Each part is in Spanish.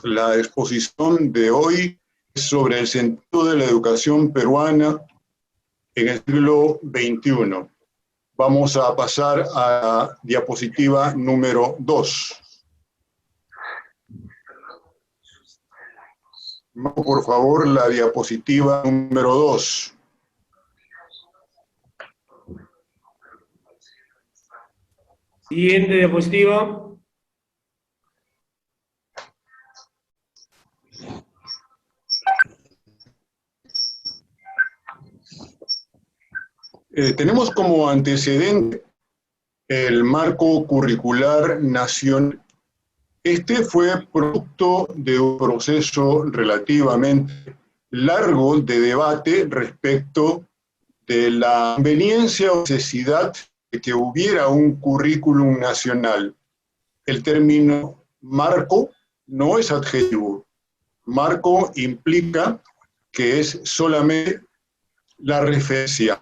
La exposición de hoy es sobre el sentido de la educación peruana en el siglo XXI. Vamos a pasar a la diapositiva número 2. Por favor, la diapositiva número 2. Siguiente diapositiva. Tenemos como antecedente el marco curricular nacional. Este fue producto de un proceso relativamente largo de debate respecto de la conveniencia o necesidad de que hubiera un currículum nacional. El término marco no es adjetivo. Marco implica que es solamente la referencia,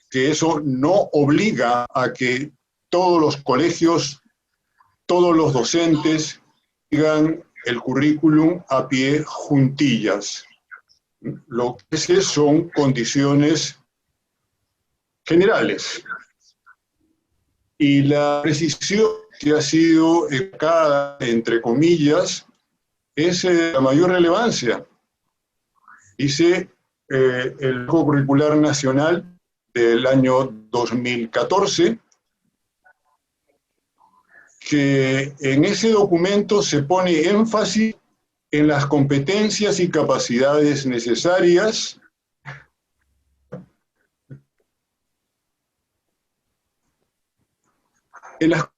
que eso no obliga a que todos los colegios, todos los docentes sigan el currículum a pie juntillas. Lo que son condiciones generales. Y la precisión que ha sido educada, entre comillas, es de la mayor relevancia. Dice el marco curricular nacional del año 2014, que en ese documento se pone énfasis en las competencias y capacidades necesarias las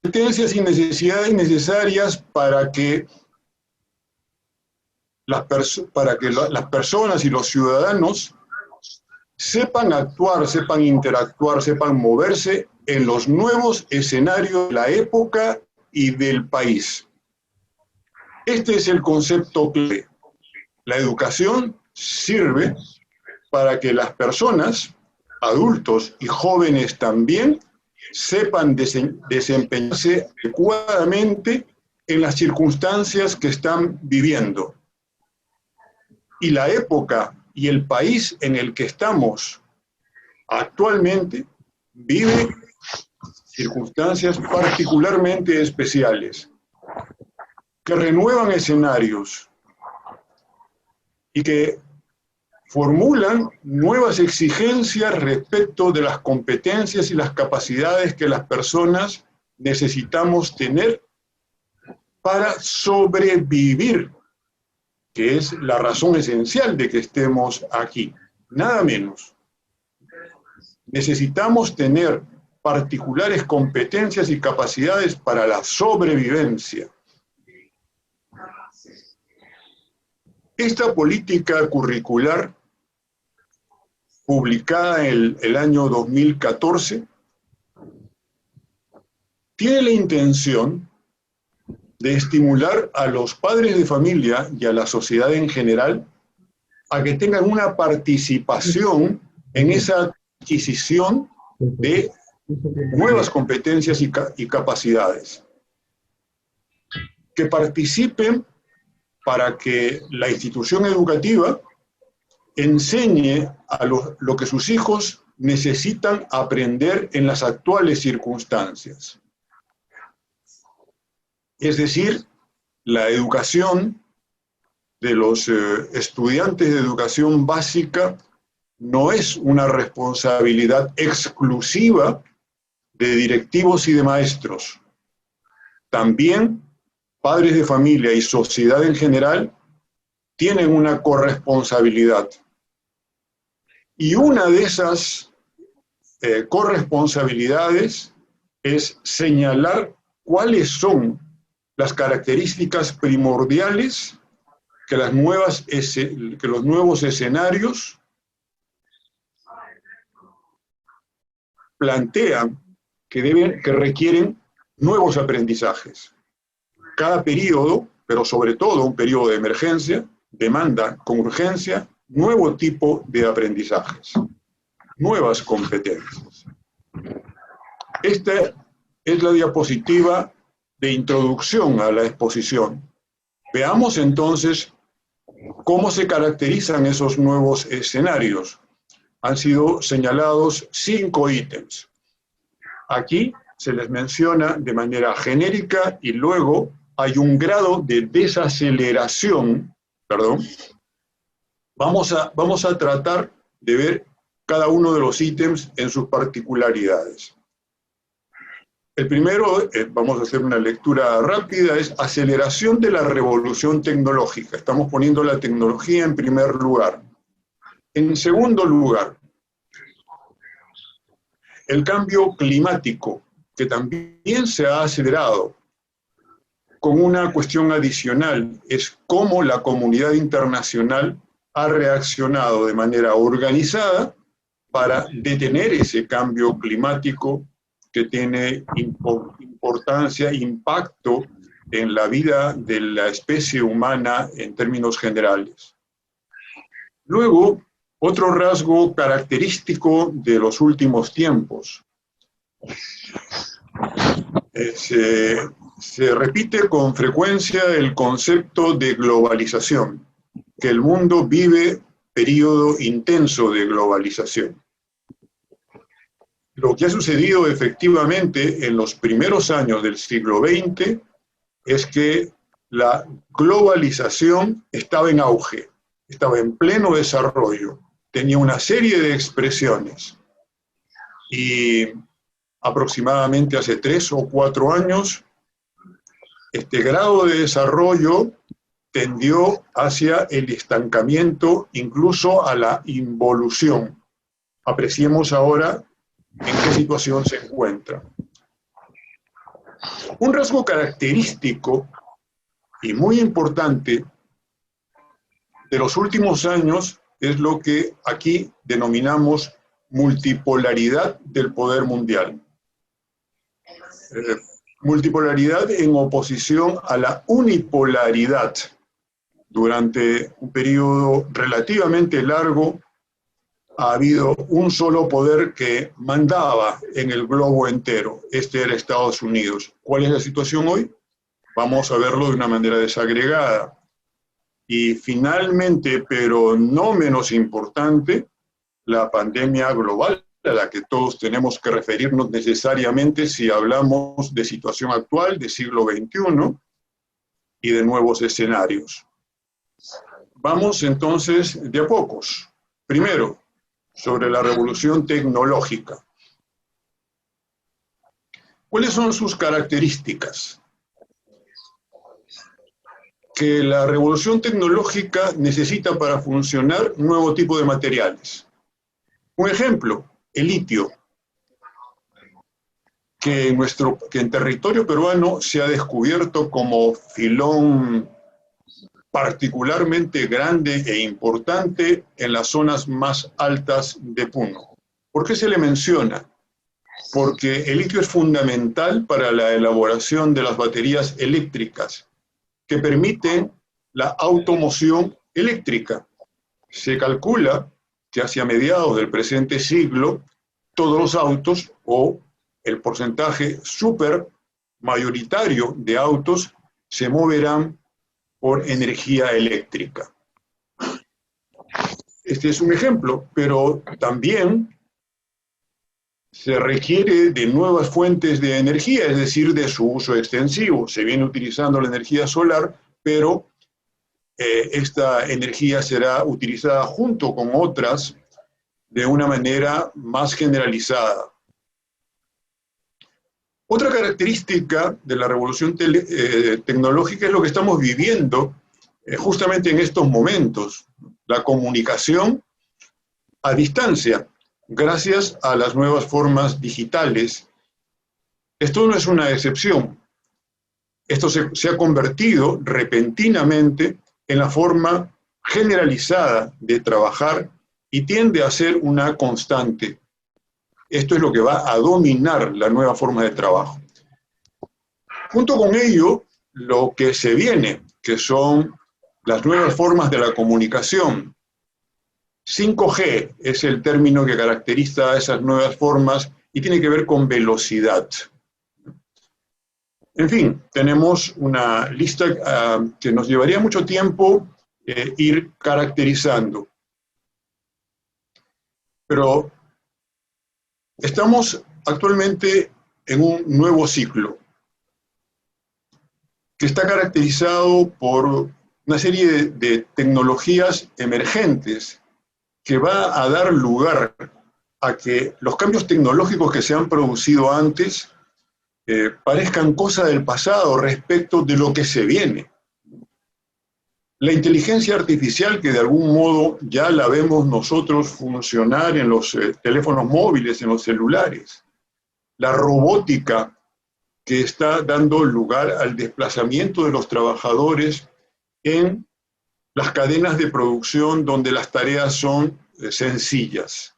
para que las personas y los ciudadanos sepan actuar, sepan interactuar, sepan moverse en los nuevos escenarios de la época y del país. Este es el concepto clave. La educación sirve para que las personas, adultos y jóvenes también, sepan desempeñarse adecuadamente en las circunstancias que están viviendo. Y la época y el país en el que estamos actualmente vive circunstancias particularmente especiales, que renuevan escenarios y que formulan nuevas exigencias respecto de las competencias y las capacidades que las personas necesitamos tener para sobrevivir, que es la razón esencial de que estemos aquí, nada menos. Necesitamos tener particulares competencias y capacidades para la sobrevivencia. Esta política curricular, publicada en el año 2014, tiene la intención de estimular a los padres de familia y a la sociedad en general a que tengan una participación en esa adquisición de nuevas competencias y capacidades. Que participen para que la institución educativa enseñe a lo que sus hijos necesitan aprender en las actuales circunstancias. Es decir, la educación de los estudiantes de educación básica no es una responsabilidad exclusiva de directivos y de maestros. También padres de familia y sociedad en general tienen una corresponsabilidad. Y una de esas corresponsabilidades es señalar cuáles son las características primordiales que los nuevos escenarios plantean que requieren nuevos aprendizajes. Cada periodo, pero sobre todo un periodo de emergencia, demanda con urgencia nuevo tipo de aprendizajes, nuevas competencias. Esta es la diapositiva de introducción a la exposición. Veamos entonces cómo se caracterizan esos nuevos escenarios. Han sido señalados 5 ítems. Aquí se les menciona de manera genérica y luego hay un grado de desaceleración, perdón. Vamos a tratar de ver cada uno de los ítems en sus particularidades. El primero, vamos a hacer una lectura rápida, es aceleración de la revolución tecnológica. Estamos poniendo la tecnología en primer lugar. En segundo lugar, el cambio climático, que también se ha acelerado. Con una cuestión adicional, es cómo la comunidad internacional ha reaccionado de manera organizada para detener ese cambio climático que tiene importancia, impacto en la vida de la especie humana en términos generales. Luego, otro rasgo característico de los últimos tiempos. Se repite con frecuencia el concepto de globalización, que el mundo vive periodo intenso de globalización. Lo que ha sucedido efectivamente en los primeros años del siglo XX es que la globalización estaba en auge, estaba en pleno desarrollo, tenía una serie de expresiones. Y aproximadamente hace 3 o 4 años, este grado de desarrollo tendió hacia el estancamiento, incluso a la involución. Apreciemos ahora en qué situación se encuentra. Un rasgo característico y muy importante de los últimos años es lo que aquí denominamos multipolaridad del poder mundial. Multipolaridad en oposición a la unipolaridad. Durante un periodo relativamente largo ha habido un solo poder que mandaba en el globo entero. Este era Estados Unidos. ¿Cuál es la situación hoy? Vamos a verlo de una manera desagregada. Y finalmente, pero no menos importante, la pandemia global a la que todos tenemos que referirnos necesariamente si hablamos de situación actual, de siglo XXI y de nuevos escenarios. Vamos entonces de a pocos. Primero, sobre la revolución tecnológica. ¿Cuáles son sus características? Que la revolución tecnológica necesita para funcionar un nuevo tipo de materiales. Un ejemplo, el litio, que en territorio peruano se ha descubierto como filón particularmente grande e importante en las zonas más altas de Puno. ¿Por qué se le menciona? Porque el litio es fundamental para la elaboración de las baterías eléctricas que permiten la automoción eléctrica. Se calcula que hacia mediados del presente siglo todos los autos o el porcentaje súper mayoritario de autos se moverán por energía eléctrica. Este es un ejemplo, pero también se requiere de nuevas fuentes de energía, es decir, de su uso extensivo. Se viene utilizando la energía solar, pero esta energía será utilizada junto con otras de una manera más generalizada. Otra característica de la revolución tecnológica es lo que estamos viviendo justamente en estos momentos, la comunicación a distancia, gracias a las nuevas formas digitales. Esto no es una excepción. Esto se ha convertido repentinamente en la forma generalizada de trabajar y tiende a ser una constante. Esto es lo que va a dominar la nueva forma de trabajo. Junto con ello, lo que se viene, que son las nuevas formas de la comunicación. 5G es el término que caracteriza a esas nuevas formas y tiene que ver con velocidad. En fin, tenemos una lista que nos llevaría mucho tiempo ir caracterizando. Pero estamos actualmente en un nuevo ciclo que está caracterizado por una serie de tecnologías emergentes que va a dar lugar a que los cambios tecnológicos que se han producido antes parezcan cosa del pasado respecto de lo que se viene. La inteligencia artificial, que de algún modo ya la vemos nosotros funcionar en los teléfonos móviles, en los celulares. La robótica, que está dando lugar al desplazamiento de los trabajadores en las cadenas de producción donde las tareas son sencillas.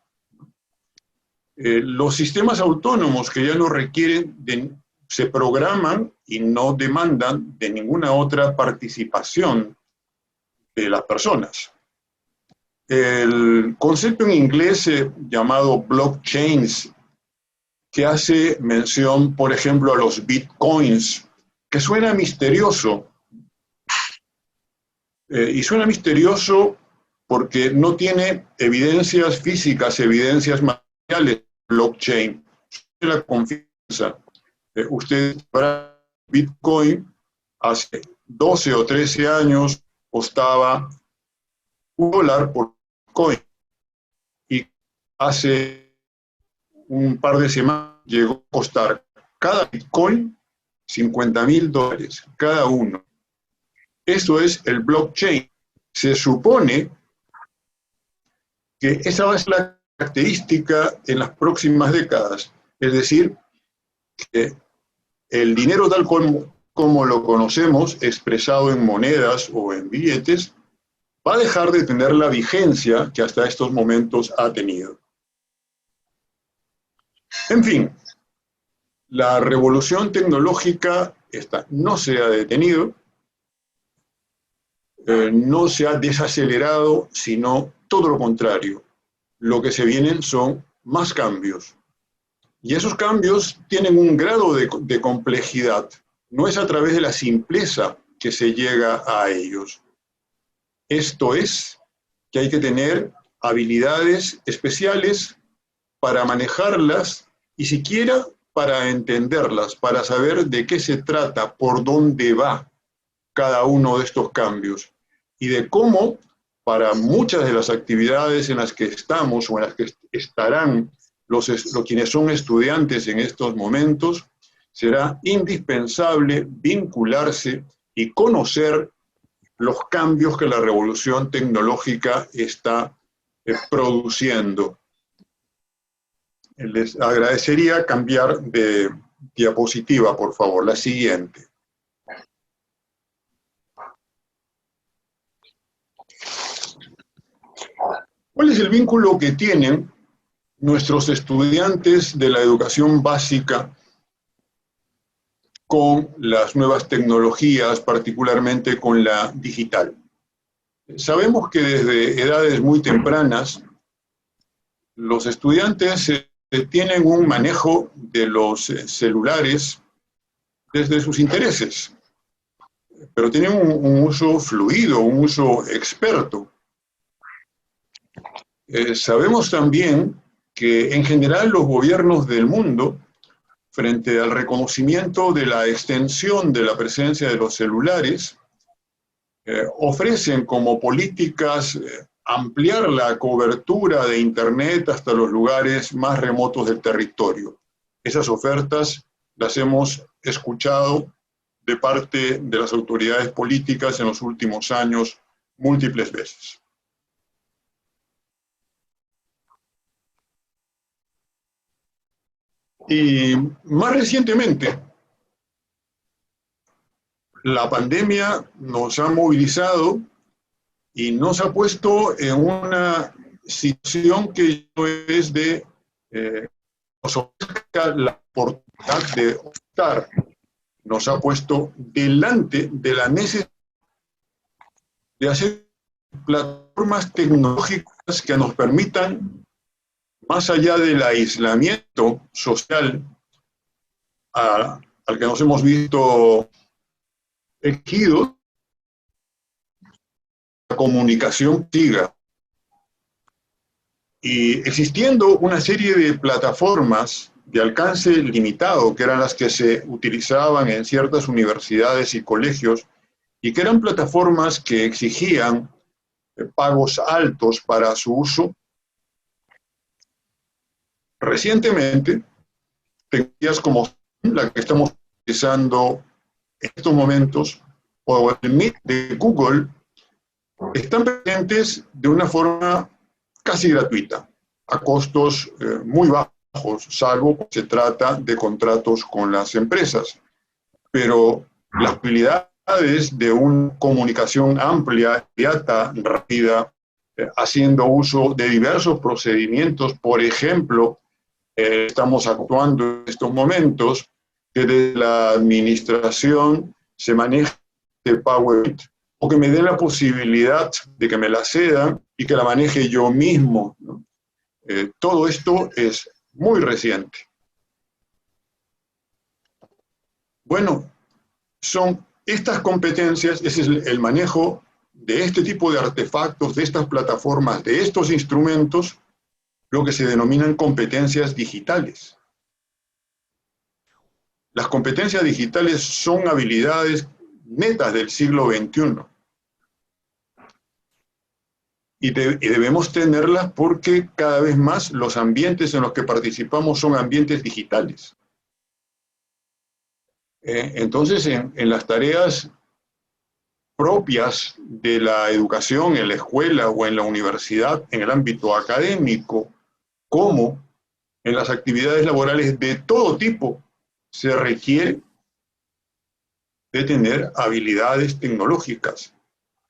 Los sistemas autónomos que ya no requieren, se programan y no demandan de ninguna otra participación de las personas. El concepto en inglés llamado blockchains, que hace mención, por ejemplo, a los bitcoins, que suena misterioso. Y suena misterioso porque no tiene evidencias físicas, evidencias materiales. Blockchain, la confianza. Usted sabrá, Bitcoin hace 12 o 13 años costaba $1 por Bitcoin y hace un par de semanas llegó a costar cada Bitcoin $50.000 cada uno. Eso es el blockchain. Se supone que esa va a ser la característica en las próximas décadas, es decir, que el dinero tal como lo conocemos, expresado en monedas o en billetes, va a dejar de tener la vigencia que hasta estos momentos ha tenido. En fin, la revolución tecnológica esta no se ha detenido, no se ha desacelerado, sino todo lo contrario. Lo que se vienen son más cambios. Y esos cambios tienen un grado de complejidad. No es a través de la simpleza que se llega a ellos. Esto es que hay que tener habilidades especiales para manejarlas y siquiera para entenderlas, para saber de qué se trata, por dónde va cada uno de estos cambios y de cómo para muchas de las actividades en las que estamos o en las que estarán quienes son estudiantes en estos momentos, será indispensable vincularse y conocer los cambios que la revolución tecnológica está produciendo. Les agradecería cambiar de diapositiva, por favor, la siguiente. ¿Cuál es el vínculo que tienen nuestros estudiantes de la educación básica con las nuevas tecnologías, particularmente con la digital? Sabemos que desde edades muy tempranas los estudiantes tienen un manejo de los celulares desde sus intereses, pero tienen un uso fluido, un uso experto. Sabemos también que en general los gobiernos del mundo, frente al reconocimiento de la extensión de la presencia de los celulares, ofrecen como políticas ampliar la cobertura de Internet hasta los lugares más remotos del territorio. Esas ofertas las hemos escuchado de parte de las autoridades políticas en los últimos años múltiples veces. Y más recientemente, la pandemia nos ha movilizado y nos ha puesto en una situación que es de nos ofrezca la oportunidad de optar, nos ha puesto delante de la necesidad de hacer plataformas tecnológicas que nos permitan, más allá del aislamiento social, al que nos hemos visto exigidos, la comunicación siga. Y existiendo una serie de plataformas de alcance limitado, que eran las que se utilizaban en ciertas universidades y colegios, y que eran plataformas que exigían pagos altos para su uso, recientemente, tecnologías como la que estamos utilizando en estos momentos, o el Meet de Google, están presentes de una forma casi gratuita, a costos muy bajos, salvo que se trata de contratos con las empresas. Pero las habilidades de una comunicación amplia, inmediata, rápida, haciendo uso de diversos procedimientos, por ejemplo, estamos actuando en estos momentos que desde la administración se maneje el PowerPoint, o que me den la posibilidad de que me la cedan y que la maneje yo mismo, ¿no? Todo esto es muy reciente. Bueno, son estas competencias, ese es el manejo de este tipo de artefactos, de estas plataformas, de estos instrumentos, lo que se denominan competencias digitales. Las competencias digitales son habilidades netas del siglo XXI. Y debemos tenerlas porque cada vez más los ambientes en los que participamos son ambientes digitales. Entonces, en las tareas propias de la educación en la escuela o en la universidad, en el ámbito académico, como en las actividades laborales de todo tipo, se requiere de tener habilidades tecnológicas.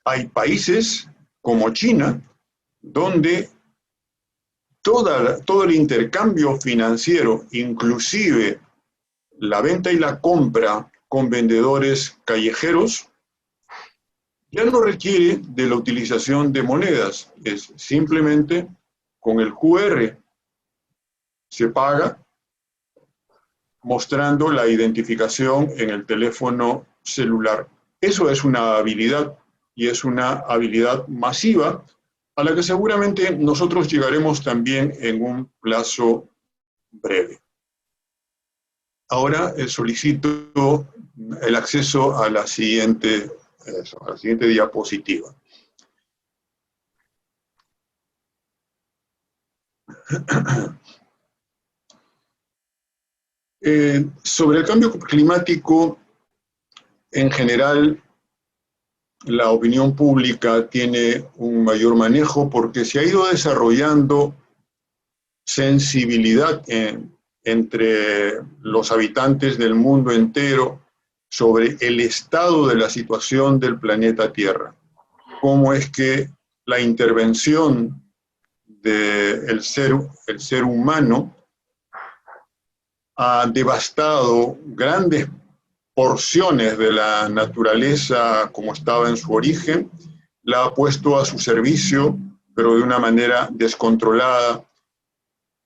Hay países como China, donde todo el intercambio financiero, inclusive la venta y la compra con vendedores callejeros, ya no requiere de la utilización de monedas, es simplemente con el QR se paga mostrando la identificación en el teléfono celular. Eso es una habilidad, y es una habilidad masiva a la que seguramente nosotros llegaremos también en un plazo breve. Ahora solicito el acceso a la siguiente diapositiva. Sobre el cambio climático, en general, la opinión pública tiene un mayor manejo porque se ha ido desarrollando sensibilidad entre los habitantes del mundo entero sobre el estado de la situación del planeta Tierra. Cómo es que la intervención del ser humano ha devastado grandes porciones de la naturaleza como estaba en su origen, la ha puesto a su servicio, pero de una manera descontrolada,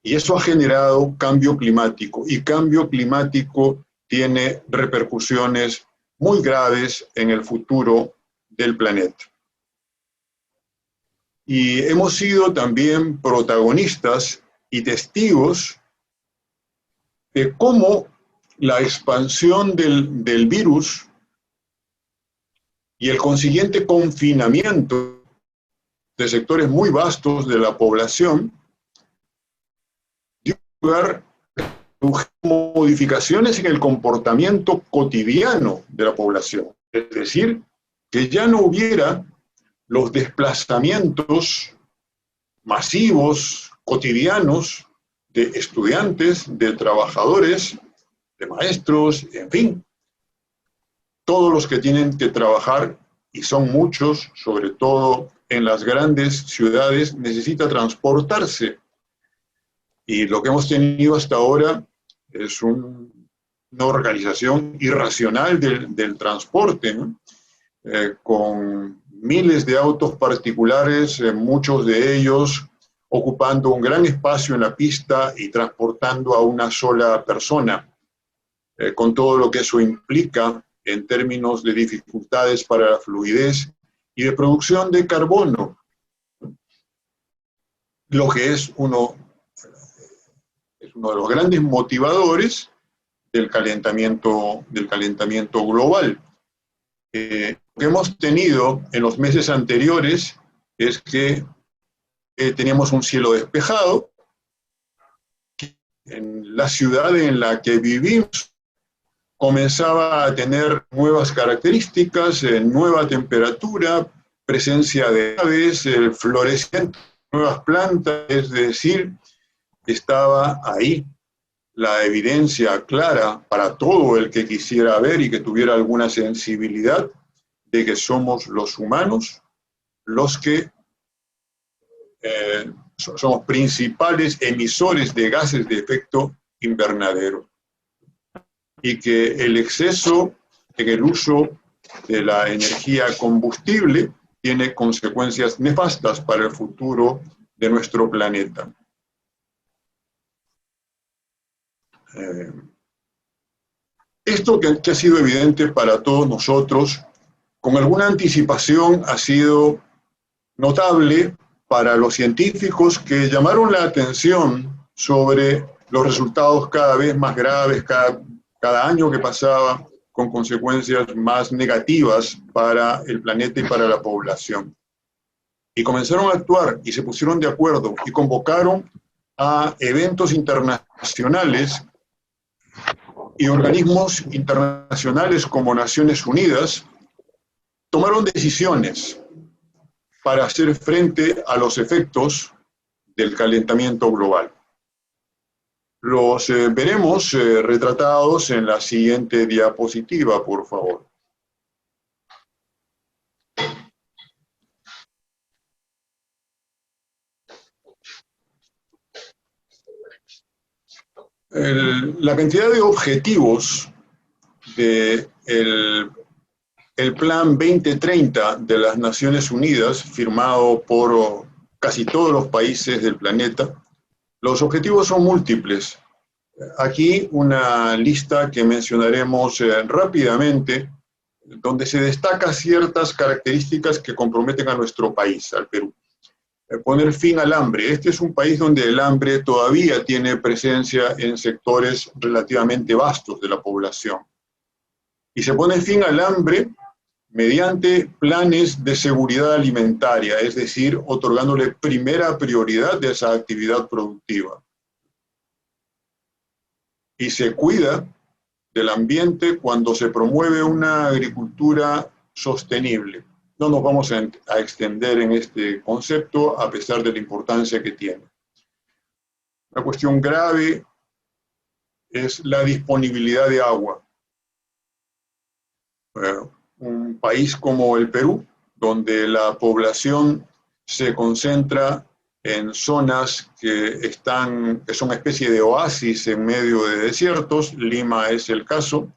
y eso ha generado cambio climático, y cambio climático tiene repercusiones muy graves en el futuro del planeta. Y hemos sido también protagonistas y testigos de cómo la expansión del virus y el consiguiente confinamiento de sectores muy vastos de la población dio lugar a modificaciones en el comportamiento cotidiano de la población. Es decir, que ya no hubiera los desplazamientos masivos, cotidianos, de estudiantes, de trabajadores, de maestros, en fin, todos los que tienen que trabajar, y son muchos, sobre todo en las grandes ciudades, necesita transportarse. Y lo que hemos tenido hasta ahora es una organización irracional del transporte, ¿no? Con miles de autos particulares, muchos de ellos ocupando un gran espacio en la pista y transportando a una sola persona. con todo lo que eso implica en términos de dificultades para la fluidez y de producción de carbono, lo que es uno de los grandes motivadores del calentamiento global. Lo que hemos tenido en los meses anteriores es que teníamos un cielo despejado, en la ciudad en la que vivimos comenzaba a tener nuevas características, nueva temperatura, presencia de aves, florecimiento de nuevas plantas, es decir, estaba ahí la evidencia clara para todo el que quisiera ver y que tuviera alguna sensibilidad de que somos los humanos los que somos principales emisores de gases de efecto invernadero y que el exceso en el uso de la energía combustible tiene consecuencias nefastas para el futuro de nuestro planeta. Esto que ha sido evidente para todos nosotros, con alguna anticipación ha sido notable para los científicos que llamaron la atención sobre los resultados cada vez más graves, cada año que pasaba, con consecuencias más negativas para el planeta y para la población. Y comenzaron a actuar y se pusieron de acuerdo y convocaron a eventos internacionales y organismos internacionales como Naciones Unidas, tomaron decisiones para hacer frente a los efectos del calentamiento global. Los veremos retratados en la siguiente diapositiva, por favor. La cantidad de objetivos del Plan 2030 de las Naciones Unidas, firmado por casi todos los países del planeta, los objetivos son múltiples. Aquí una lista que mencionaremos rápidamente, donde se destacan ciertas características que comprometen a nuestro país, al Perú. Poner fin al hambre. Este es un país donde el hambre todavía tiene presencia en sectores relativamente vastos de la población. Y se pone fin al hambre mediante planes de seguridad alimentaria, es decir, otorgándole primera prioridad de esa actividad productiva. Y se cuida del ambiente cuando se promueve una agricultura sostenible. No nos vamos a extender en este concepto a pesar de la importancia que tiene. Una cuestión grave es la disponibilidad de agua. Un país como el Perú, donde la población se concentra en zonas que son especie de oasis en medio de desiertos, Lima es el caso,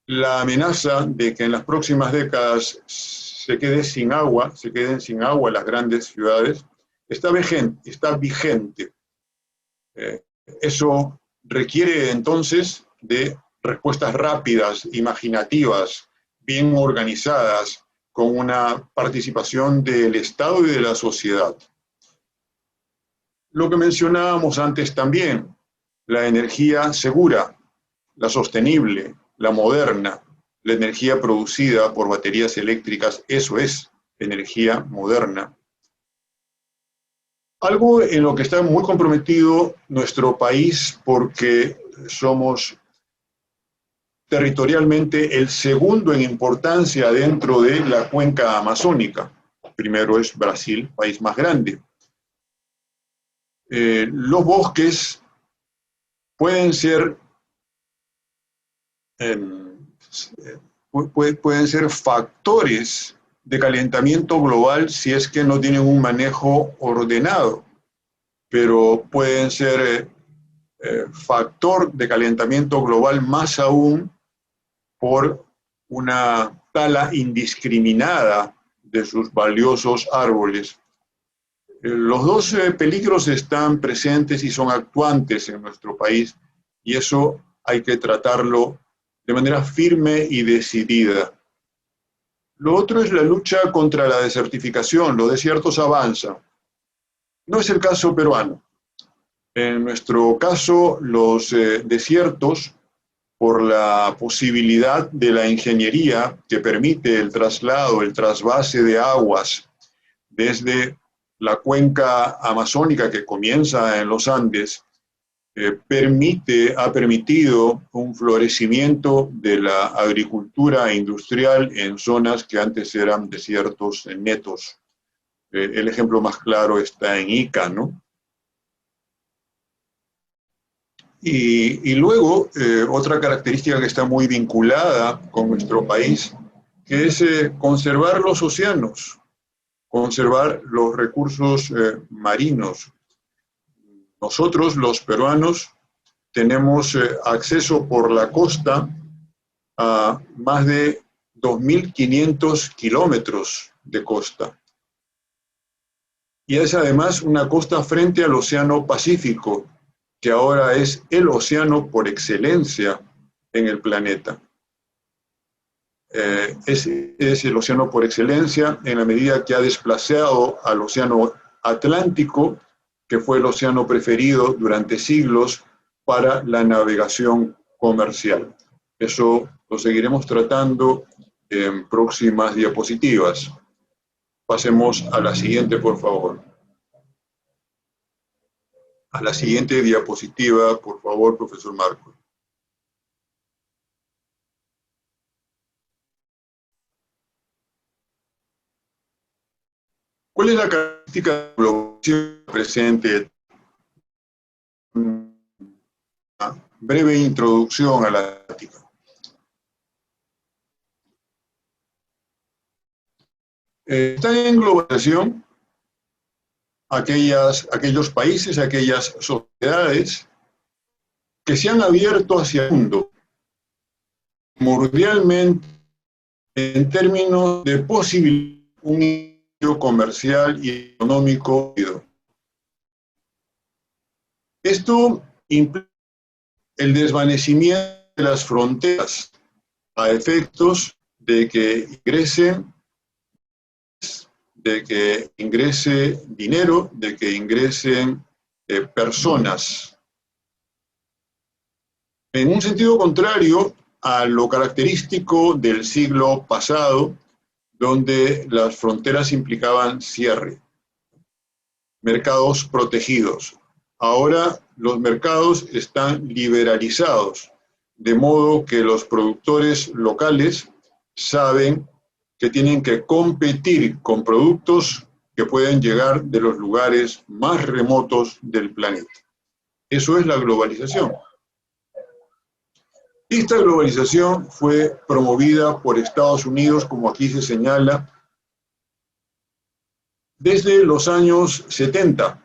la amenaza de que en las próximas décadas se queden sin agua las grandes ciudades, está vigente. Eso requiere entonces de respuestas rápidas, imaginativas, bien organizadas, con una participación del Estado y de la sociedad. Lo que mencionábamos antes también, la energía segura, la sostenible, la moderna, la energía producida por baterías eléctricas, eso es energía moderna. Algo en lo que está muy comprometido nuestro país porque somos territorialmente el segundo en importancia dentro de la cuenca amazónica. Primero es Brasil, país más grande. Los bosques pueden ser factores de calentamiento global si es que no tienen un manejo ordenado, pero pueden ser factor de calentamiento global más aún por una tala indiscriminada de sus valiosos árboles. Los dos peligros están presentes y son actuantes en nuestro país, y eso hay que tratarlo de manera firme y decidida. Lo otro es la lucha contra la desertificación. Los desiertos avanzan. No es el caso peruano. En nuestro caso, los desiertos, por la posibilidad de la ingeniería que permite el traslado, el trasvase de aguas desde la cuenca amazónica que comienza en los Andes, ha permitido un florecimiento de la agricultura industrial en zonas que antes eran desiertos netos. El ejemplo más claro está en Ica, ¿no? Y luego, otra característica que está muy vinculada con nuestro país, que es conservar los océanos, conservar los recursos marinos. Nosotros, los peruanos, tenemos acceso por la costa a más de 2.500 kilómetros de costa. Y es además una costa frente al Océano Pacífico, que ahora es el océano por excelencia en el planeta. Es el océano por excelencia en la medida que ha desplazado al Océano Atlántico, que fue el océano preferido durante siglos para la navegación comercial. Eso lo seguiremos tratando en próximas diapositivas. Pasemos a la siguiente, por favor. A la siguiente diapositiva, por favor, profesor Marcos. ¿Cuál es la característica de la globalización presente? Una breve introducción a la temática. Están en globalización aquellos países, aquellas sociedades que se han abierto hacia el mundo, primordialmente en términos de posibilidad un comercial y económico. Esto implica el desvanecimiento de las fronteras a efectos de que ingrese dinero, de que ingresen personas. En un sentido contrario a lo característico del siglo pasado, donde las fronteras implicaban cierre, mercados protegidos. Ahora los mercados están liberalizados, de modo que los productores locales saben que tienen que competir con productos que pueden llegar de los lugares más remotos del planeta. Eso es la globalización. Esta globalización fue promovida por Estados Unidos, como aquí se señala, desde los años 70.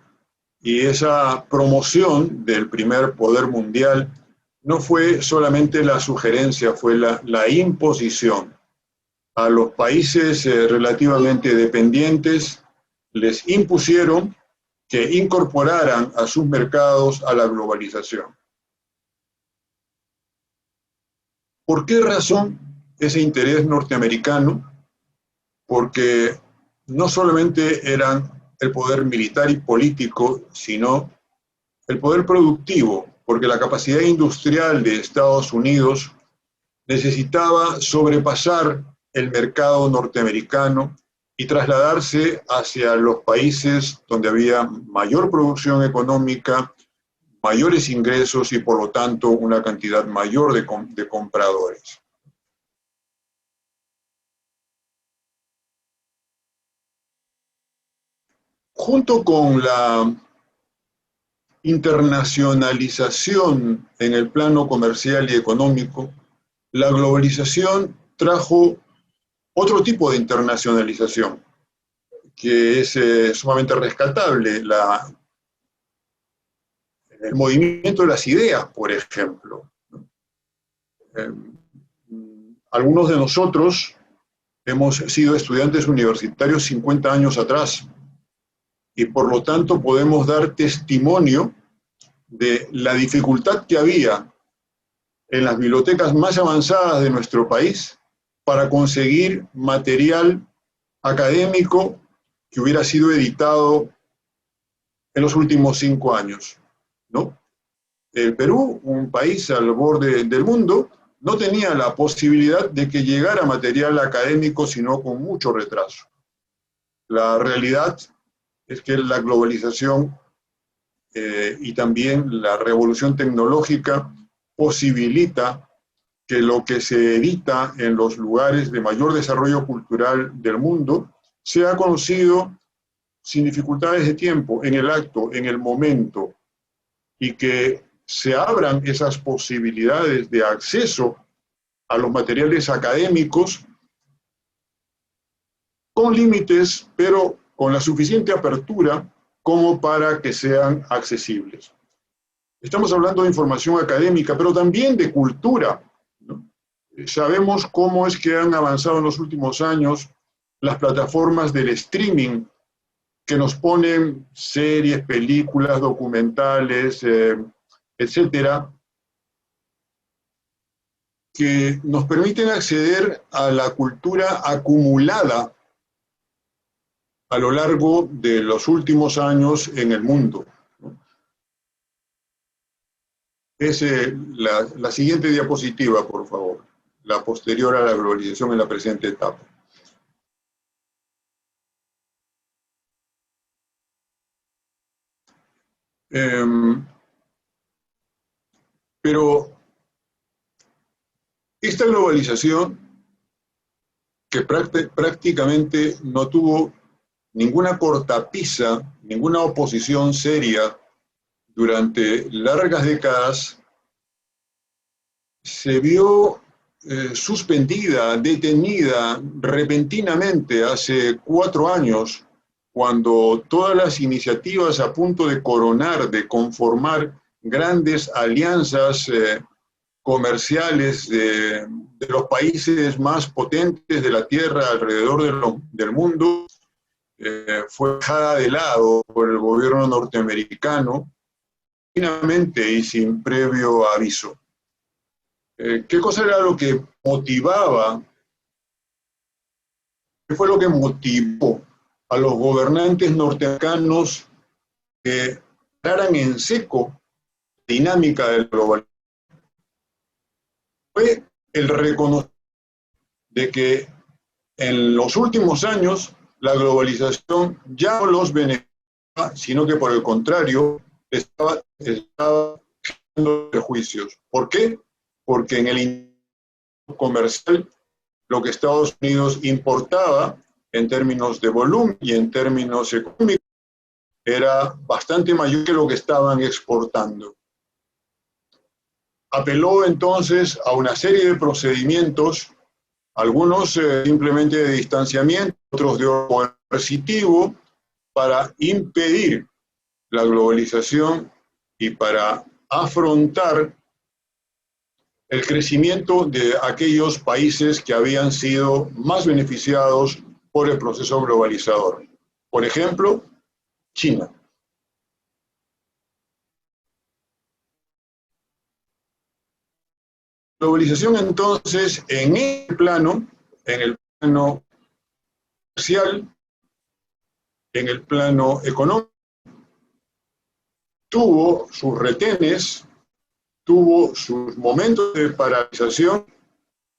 Y esa promoción del primer poder mundial no fue solamente la sugerencia, fue la imposición. A los países relativamente dependientes les impusieron que incorporaran a sus mercados a la globalización. ¿Por qué razón ese interés norteamericano? Porque no solamente eran el poder militar y político, sino el poder productivo, porque la capacidad industrial de Estados Unidos necesitaba sobrepasar el mercado norteamericano y trasladarse hacia los países donde había mayor producción económica, mayores ingresos y por lo tanto una cantidad mayor de compradores. Junto con la internacionalización en el plano comercial y económico, la globalización trajo otro tipo de internacionalización, que es sumamente rescatable, el movimiento de las ideas, por ejemplo. Algunos de nosotros hemos sido estudiantes universitarios 50 años atrás y por lo tanto podemos dar testimonio de la dificultad que había en las bibliotecas más avanzadas de nuestro país para conseguir material académico que hubiera sido editado en los últimos 5 años, ¿no? El Perú, un país al borde del mundo, no tenía la posibilidad de que llegara material académico, sino con mucho retraso. La realidad es que la globalización y también la revolución tecnológica posibilita que lo que se edita en los lugares de mayor desarrollo cultural del mundo sea conocido sin dificultades de tiempo, en el acto, en el momento, y que se abran esas posibilidades de acceso a los materiales académicos con límites, pero con la suficiente apertura como para que sean accesibles. Estamos hablando de información académica, pero también de cultura, ¿no? Sabemos cómo es que han avanzado en los últimos años las plataformas del streaming que nos ponen series, películas, documentales, etcétera, que nos permiten acceder a la cultura acumulada a lo largo de los últimos años en el mundo. Es la siguiente diapositiva, por favor, la posterior a la globalización en la presente etapa. Pero esta globalización, que prácticamente no tuvo ninguna cortapisa, ninguna oposición seria durante largas décadas, se vio suspendida, detenida repentinamente hace 4 años, cuando todas las iniciativas a punto de coronar, de conformar grandes alianzas comerciales de los países más potentes de la Tierra alrededor del mundo, fue dejada de lado por el gobierno norteamericano, finalmente y sin previo aviso. ¿Qué cosa era lo que motivaba? ¿Qué fue lo que motivó a los gobernantes norteamericanos que pararan en seco la dinámica del globalismo? Fue el reconocimiento de que en los últimos años la globalización ya no los beneficiaba, sino que por el contrario estaba generando prejuicios. ¿Por qué? Porque en el comercial lo que Estados Unidos importaba en términos de volumen y en términos económicos era bastante mayor que lo que estaban exportando. Apeló entonces a una serie de procedimientos, algunos simplemente de distanciamiento, otros de orden coercitivo, para impedir la globalización y para afrontar el crecimiento de aquellos países que habían sido más beneficiados por el proceso globalizador. Por ejemplo, China. Globalización entonces en el plano social, en el plano económico, tuvo sus retenes, tuvo sus momentos de paralización.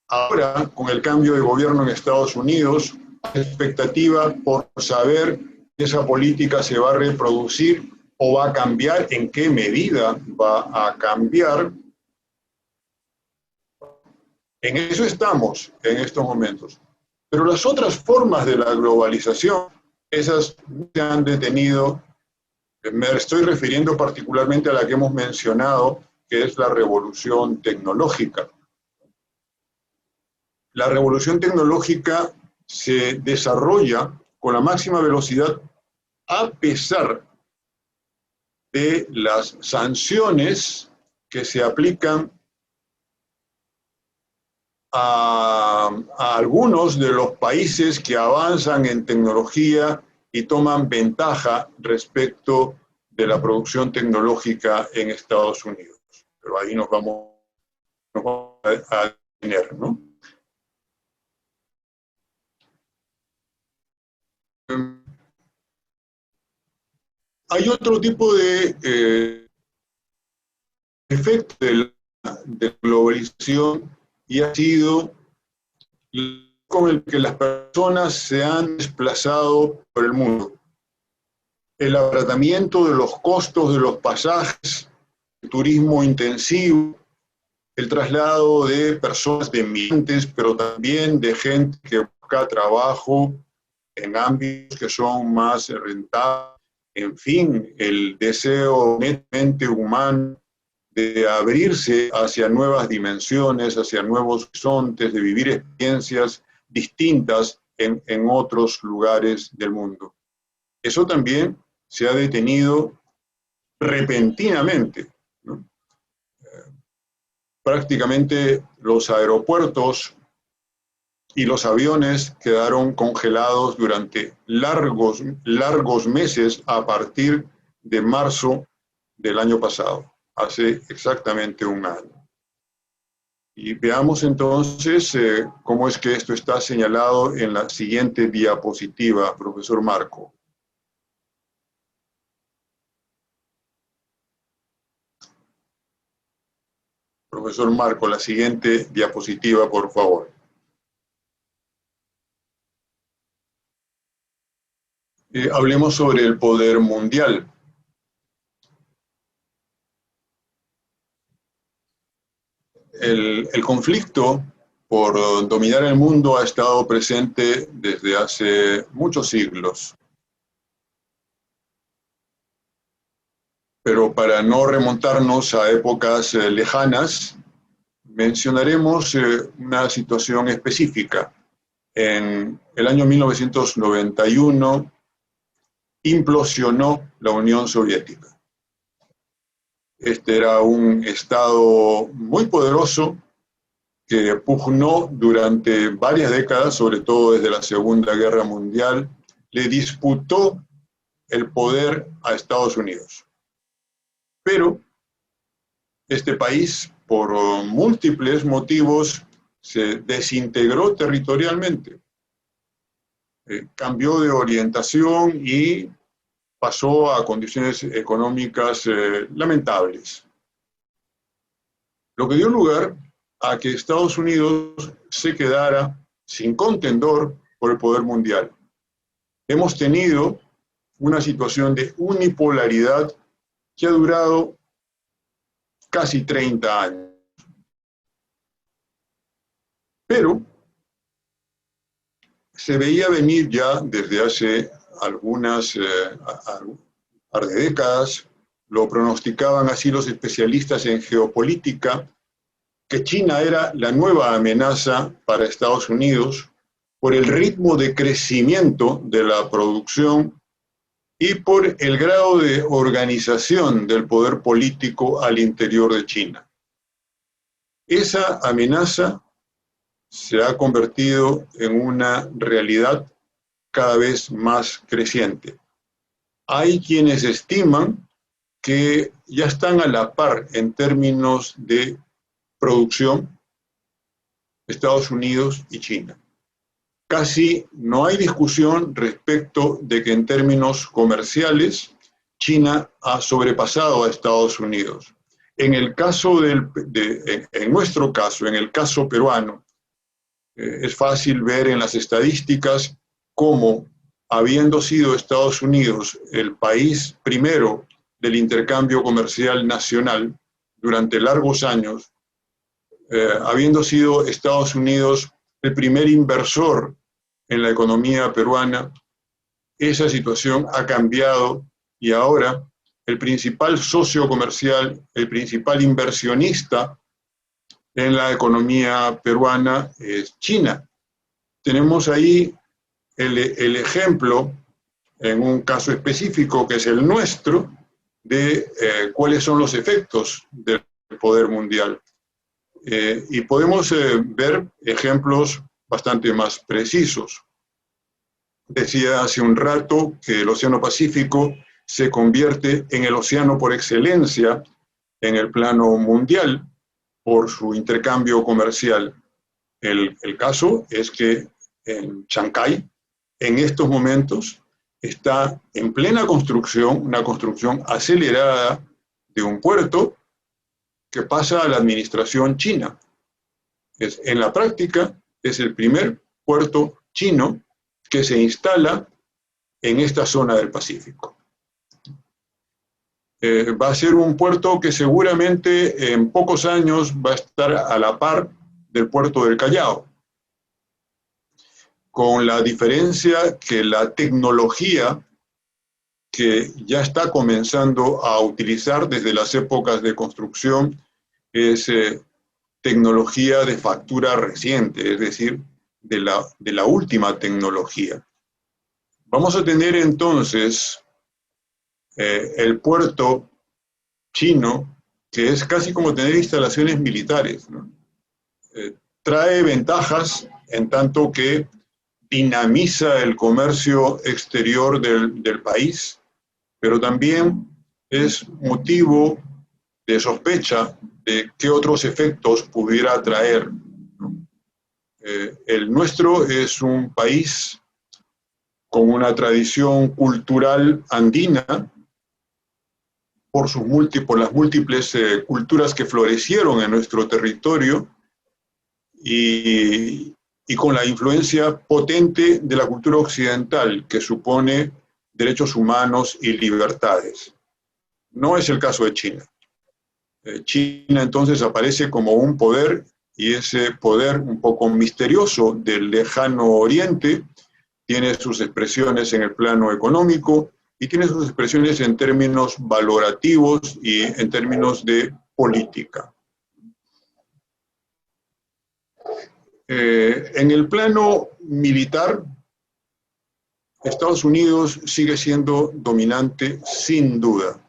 Ahora, con el cambio de gobierno en Estados Unidos, hay expectativa por saber si esa política se va a reproducir o va a cambiar, en qué medida va a cambiar. En eso estamos en estos momentos. Pero las otras formas de la globalización, esas se han detenido. Me estoy refiriendo particularmente a la que hemos mencionado, que es la revolución tecnológica. La revolución tecnológica se desarrolla con la máxima velocidad a pesar de las sanciones que se aplican a algunos de los países que avanzan en tecnología y toman ventaja respecto de la producción tecnológica en Estados Unidos. Pero ahí nos vamos nos vamos a tener, ¿no? Hay otro tipo de efecto de globalización y ha sido con el que las personas se han desplazado por el mundo. El abaratamiento de los costos de los pasajes, el turismo intensivo, el traslado de personas, de migrantes, pero también de gente que busca trabajo en ámbitos que son más rentables, en fin, el deseo netamente humano de abrirse hacia nuevas dimensiones, hacia nuevos horizontes, de vivir experiencias distintas en otros lugares del mundo. Eso también se ha detenido repentinamente, ¿no? Prácticamente los aeropuertos y los aviones quedaron congelados durante largos meses a partir de marzo del año pasado, hace exactamente un año. Y veamos entonces cómo es que esto está señalado en la siguiente diapositiva, profesor Marco. Profesor Marco, la siguiente diapositiva, por favor. Hablemos sobre el poder mundial. El conflicto por dominar el mundo ha estado presente desde hace muchos siglos. Pero para no remontarnos a épocas lejanas, mencionaremos una situación específica. En el año 1991 implosionó la Unión Soviética. Este era un Estado muy poderoso que pugnó durante varias décadas, sobre todo desde la Segunda Guerra Mundial, le disputó el poder a Estados Unidos. Pero este país, por múltiples motivos, se desintegró territorialmente, cambió de orientación y pasó a condiciones económicas lamentables. Lo que dio lugar a que Estados Unidos se quedara sin contendor por el poder mundial. Hemos tenido una situación de unipolaridad que ha durado casi 30 años. Pero se veía venir ya desde hace algunas par de décadas, lo pronosticaban así los especialistas en geopolítica, que China era la nueva amenaza para Estados Unidos por el ritmo de crecimiento de la producción y por el grado de organización del poder político al interior de China. Esa amenaza se ha convertido en una realidad cada vez más creciente. Hay quienes estiman que ya están a la par en términos de producción Estados Unidos y China. Casi no hay discusión respecto de que en términos comerciales China ha sobrepasado a Estados Unidos. En el caso en nuestro caso, en el caso peruano, es fácil ver en las estadísticas cómo, habiendo sido Estados Unidos el país primero del intercambio comercial nacional durante largos años, habiendo sido Estados Unidos el primer inversor en la economía peruana, esa situación ha cambiado y ahora el principal socio comercial, el principal inversionista en la economía peruana es China. Tenemos ahí el ejemplo, en un caso específico que es el nuestro, de cuáles son los efectos del poder mundial. Y podemos ver ejemplos bastante más precisos. Decía hace un rato que el Océano Pacífico se convierte en el océano por excelencia en el plano mundial, por su intercambio comercial. El caso es que en Chancay, en estos momentos, está en plena construcción, una construcción acelerada de un puerto que pasa a la administración china. En la práctica, es el primer puerto chino que se instala en esta zona del Pacífico. Va a ser un puerto que seguramente en pocos años va a estar a la par del puerto del Callao, con la diferencia que la tecnología que ya está comenzando a utilizar desde las épocas de construcción es tecnología de factura reciente, es decir, de la última tecnología. Vamos a tener entonces el puerto chino, que es casi como tener instalaciones militares, ¿no? Trae ventajas en tanto que dinamiza el comercio exterior del país, pero también es motivo de sospecha de qué otros efectos pudiera traer, ¿no? El nuestro es un país con una tradición cultural andina, por las múltiples culturas que florecieron en nuestro territorio y con la influencia potente de la cultura occidental, que supone derechos humanos y libertades. No es el caso de China. China entonces aparece como un poder, y ese poder un poco misterioso del lejano oriente tiene sus expresiones en el plano económico y tiene sus expresiones en términos valorativos y en términos de política. En el plano militar, Estados Unidos sigue siendo dominante sin duda.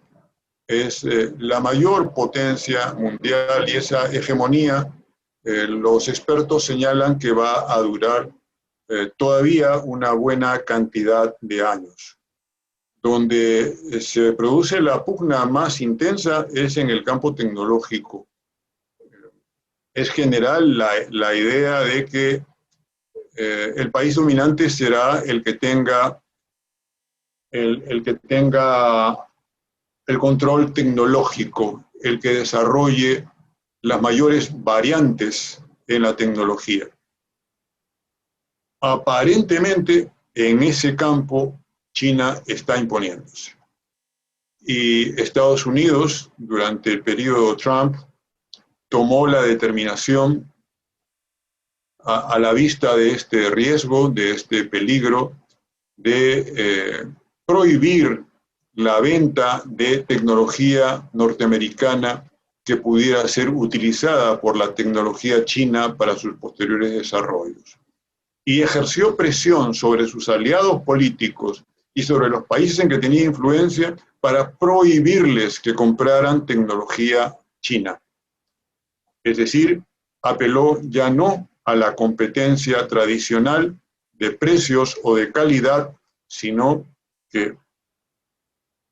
Es la mayor potencia mundial y esa hegemonía, los expertos señalan que va a durar todavía una buena cantidad de años. Donde se produce la pugna más intensa es en el campo tecnológico. Es general la idea de que el país dominante será el que tenga el control tecnológico, el que desarrolle las mayores variantes en la tecnología. Aparentemente, en ese campo, China está imponiéndose. Y Estados Unidos, durante el periodo Trump, tomó la determinación, a la vista de este riesgo, de este peligro, de prohibir la venta de tecnología norteamericana que pudiera ser utilizada por la tecnología china para sus posteriores desarrollos. Y ejerció presión sobre sus aliados políticos y sobre los países en que tenía influencia para prohibirles que compraran tecnología china. Es decir, apeló ya no a la competencia tradicional de precios o de calidad, sino que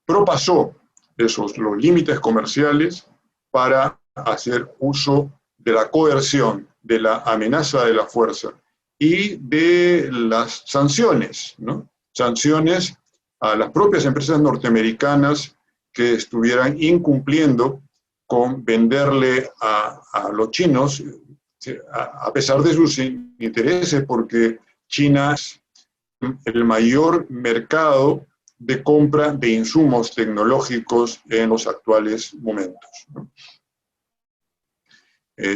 propasó los límites comerciales para hacer uso de la coerción, de la amenaza de la fuerza y de las sanciones, ¿no? Sanciones a las propias empresas norteamericanas que estuvieran incumpliendo con venderle a los chinos, a pesar de sus intereses, porque China es el mayor mercado de compra de insumos tecnológicos en los actuales momentos, ¿no?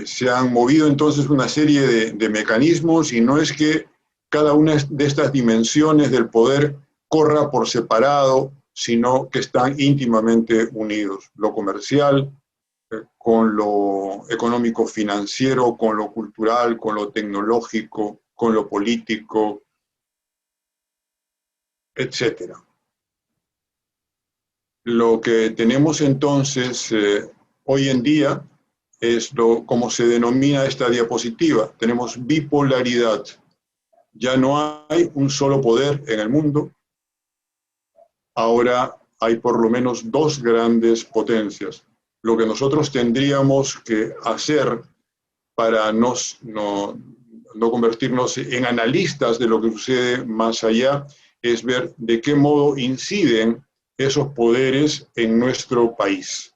Se han movido entonces una serie de mecanismos y no es que cada una de estas dimensiones del poder corra por separado, sino que están íntimamente unidos. Lo comercial con lo económico financiero, con lo cultural, con lo tecnológico, con lo político, etcétera. Lo que tenemos entonces hoy en día es como se denomina esta diapositiva. Tenemos bipolaridad. Ya no hay un solo poder en el mundo. Ahora hay por lo menos dos grandes potencias. lo que nosotros tendríamos que hacer para no convertirnos en analistas de lo que sucede más allá es ver de qué modo inciden esos poderes en nuestro país.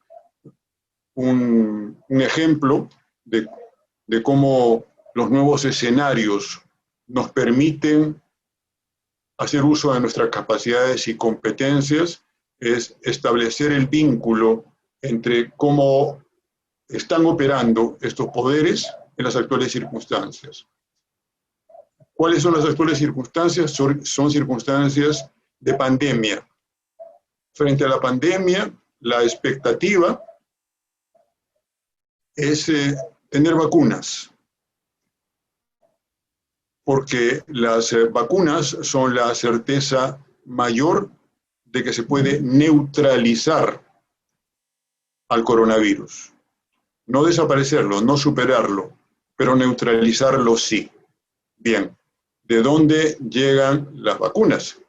Un ejemplo de cómo los nuevos escenarios nos permiten hacer uso de nuestras capacidades y competencias es establecer el vínculo entre cómo están operando estos poderes en las actuales circunstancias. ¿Cuáles son las actuales circunstancias? Son circunstancias de pandemia. Frente a la pandemia, la expectativa es tener vacunas, porque las vacunas son la certeza mayor de que se puede neutralizar al coronavirus. No desaparecerlo, no superarlo, pero neutralizarlo sí. Bien, ¿de dónde llegan las vacunas?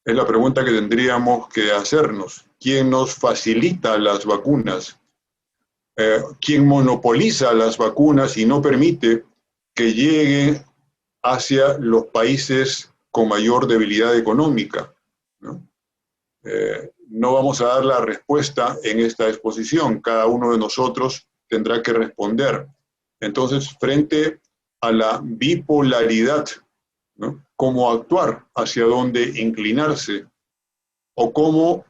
Es la pregunta que tendríamos que hacernos. ¿Quién nos facilita las vacunas? ¿Quién monopoliza las vacunas y no permite que lleguen hacia los países con mayor debilidad económica? ¿No? No vamos a dar la respuesta en esta exposición. Cada uno de nosotros tendrá que responder. Entonces, frente a la bipolaridad, ¿no? Cómo actuar, hacia dónde inclinarse, o cómo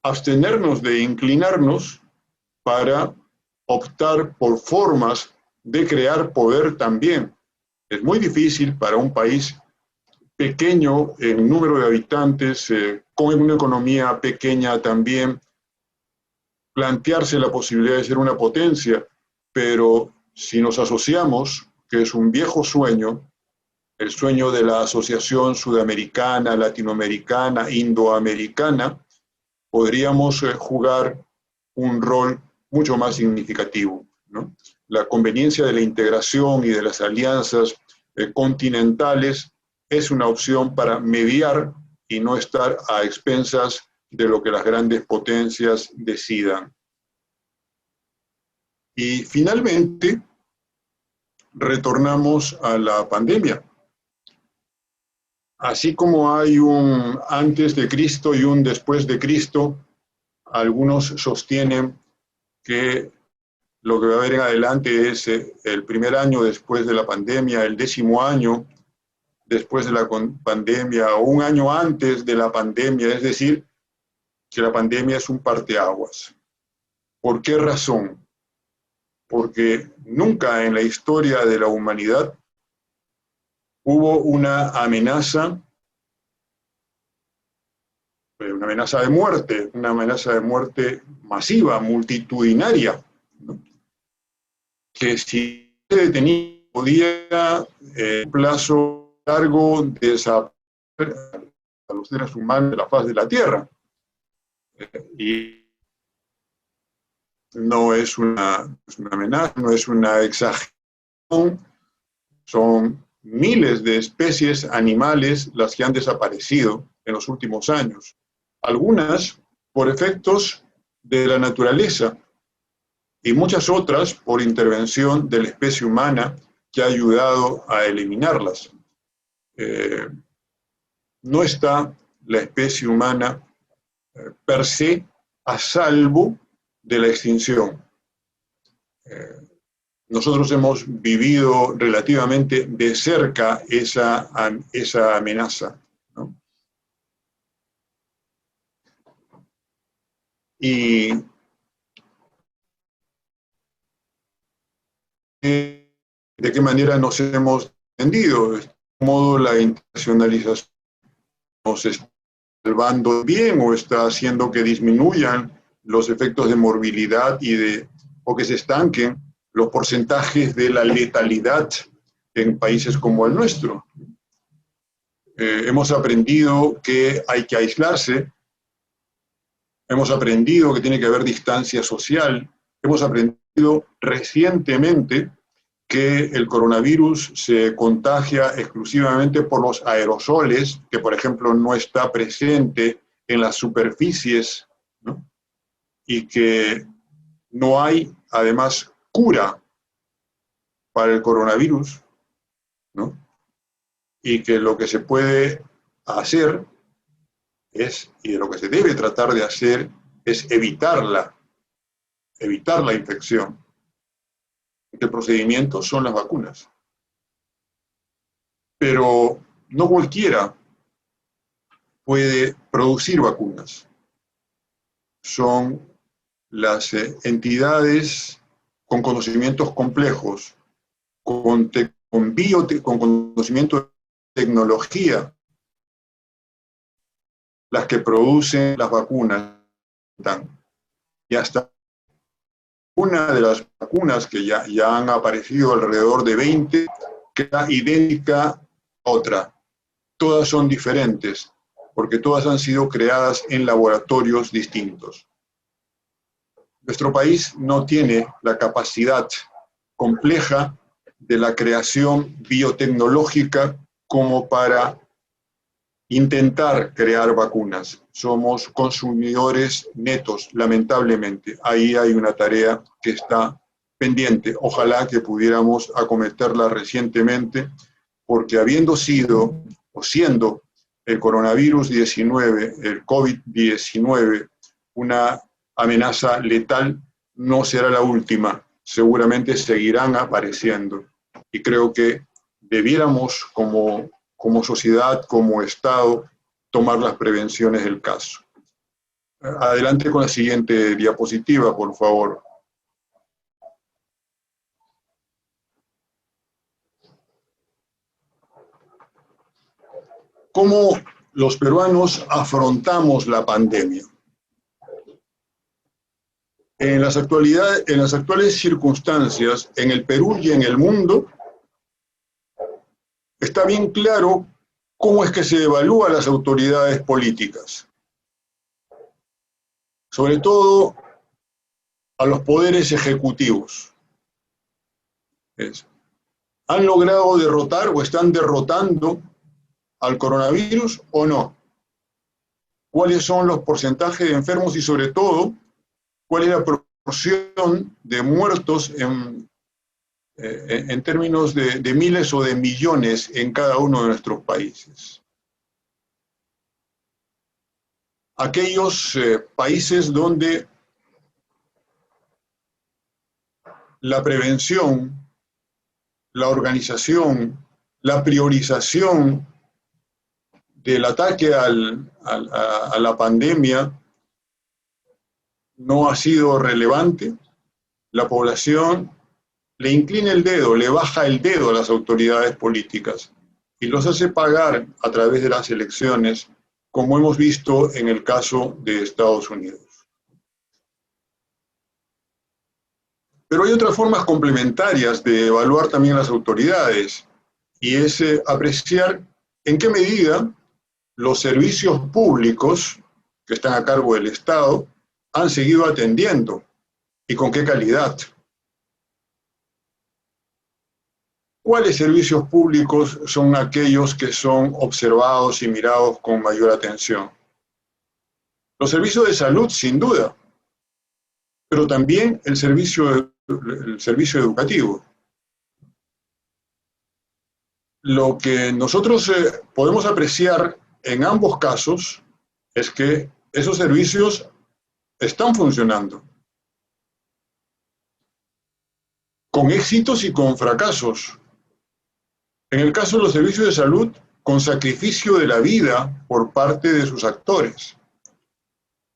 abstenernos de inclinarnos para optar por formas de crear poder también. Es muy difícil para un país pequeño en número de habitantes, con una economía pequeña también, plantearse la posibilidad de ser una potencia, pero si nos asociamos, que es un viejo sueño, el sueño de la asociación sudamericana, latinoamericana, indoamericana, podríamos jugar un rol mucho más significativo, ¿no? La conveniencia de la integración y de las alianzas continentales es una opción para mediar y no estar a expensas de lo que las grandes potencias decidan. Y finalmente, retornamos a la pandemia. Así como hay un antes de Cristo y un después de Cristo, algunos sostienen que lo que va a haber en adelante es el primer año después de la pandemia, el 10º año después de la pandemia o un año antes de la pandemia, es decir, que la pandemia es un parteaguas. ¿Por qué razón? Porque nunca en la historia de la humanidad hubo una amenaza de muerte masiva, multitudinaria, ¿no? Que si se detenía podía en plazo largo desaparecer a los seres humanos de la faz de la Tierra. Y no es una amenaza, no es una exageración, son miles de especies animales las que han desaparecido en los últimos años, algunas por efectos de la naturaleza y muchas otras por intervención de la especie humana que ha ayudado a eliminarlas. No está la especie humana per se a salvo de la extinción. Nosotros hemos vivido relativamente de cerca esa amenaza, ¿no? Y de qué manera nos hemos defendido, de qué modo la internacionalización nos está salvando bien o está haciendo que disminuyan los efectos de morbilidad o que se estanquen los porcentajes de la letalidad en países como el nuestro. Hemos aprendido que hay que aislarse, hemos aprendido que tiene que haber distancia social, hemos aprendido recientemente que el coronavirus se contagia exclusivamente por los aerosoles, que por ejemplo no está presente en las superficies, ¿no? Y que no hay, además, cura para el coronavirus, ¿no? Y que lo que se puede hacer es, y de lo que se debe tratar de hacer, es evitar la infección. El procedimiento son las vacunas. Pero no cualquiera puede producir vacunas. Son las entidades con conocimientos complejos, con conocimiento de tecnología, las que producen las vacunas. Y hasta una de las vacunas que ya han aparecido alrededor de 20, que es idéntica a otra. Todas son diferentes, porque todas han sido creadas en laboratorios distintos. Nuestro país no tiene la capacidad compleja de la creación biotecnológica como para intentar crear vacunas. Somos consumidores netos, lamentablemente. Ahí hay una tarea que está pendiente. Ojalá que pudiéramos acometerla recientemente, porque habiendo sido o siendo el coronavirus 19, el COVID-19, una amenaza letal, no será la última. Seguramente seguirán apareciendo. Y creo que debiéramos, como sociedad, como Estado, tomar las prevenciones del caso. Adelante con la siguiente diapositiva, por favor. ¿Cómo los peruanos afrontamos la pandemia? En las actuales circunstancias, en el Perú y en el mundo, está bien claro cómo es que se evalúan las autoridades políticas. Sobre todo a los poderes ejecutivos. ¿Han logrado derrotar o están derrotando al coronavirus o no? ¿Cuáles son los porcentajes de enfermos y sobre todo, cuál es la proporción de muertos en términos de miles o de millones en cada uno de nuestros países? Aquellos países donde la prevención, la organización, la priorización del ataque a la pandemia no ha sido relevante, la población le inclina el dedo, le baja el dedo a las autoridades políticas y los hace pagar a través de las elecciones, como hemos visto en el caso de Estados Unidos. Pero hay otras formas complementarias de evaluar también las autoridades, y es apreciar en qué medida los servicios públicos que están a cargo del Estado han seguido atendiendo y con qué calidad. ¿Cuáles servicios públicos son aquellos que son observados y mirados con mayor atención? Los servicios de salud, sin duda, pero también el servicio educativo. Lo que nosotros podemos apreciar en ambos casos es que esos servicios están funcionando, con éxitos y con fracasos. En el caso de los servicios de salud, con sacrificio de la vida por parte de sus actores,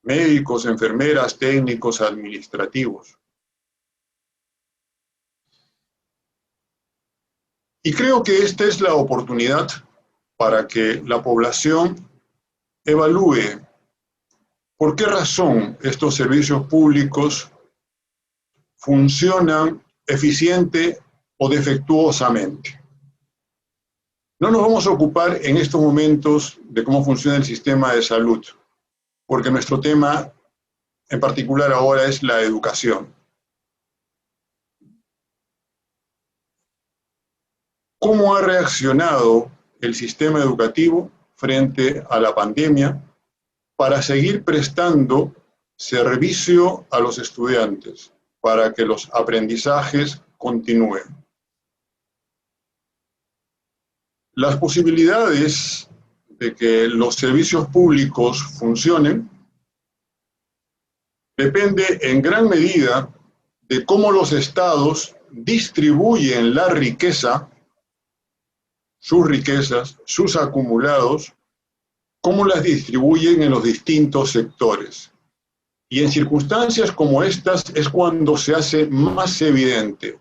médicos, enfermeras, técnicos, administrativos. Y creo que esta es la oportunidad para que la población evalúe por qué razón estos servicios públicos funcionan eficiente o defectuosamente. No nos vamos a ocupar en estos momentos de cómo funciona el sistema de salud, porque nuestro tema en particular ahora es la educación. ¿Cómo ha reaccionado el sistema educativo frente a la pandemia para seguir prestando servicio a los estudiantes? para que los aprendizajes continúen. Las posibilidades de que los servicios públicos funcionen depende en gran medida de cómo los estados distribuyen la riqueza, sus riquezas, sus acumulados, cómo las distribuyen en los distintos sectores. Y en circunstancias como estas es cuando se hace más evidente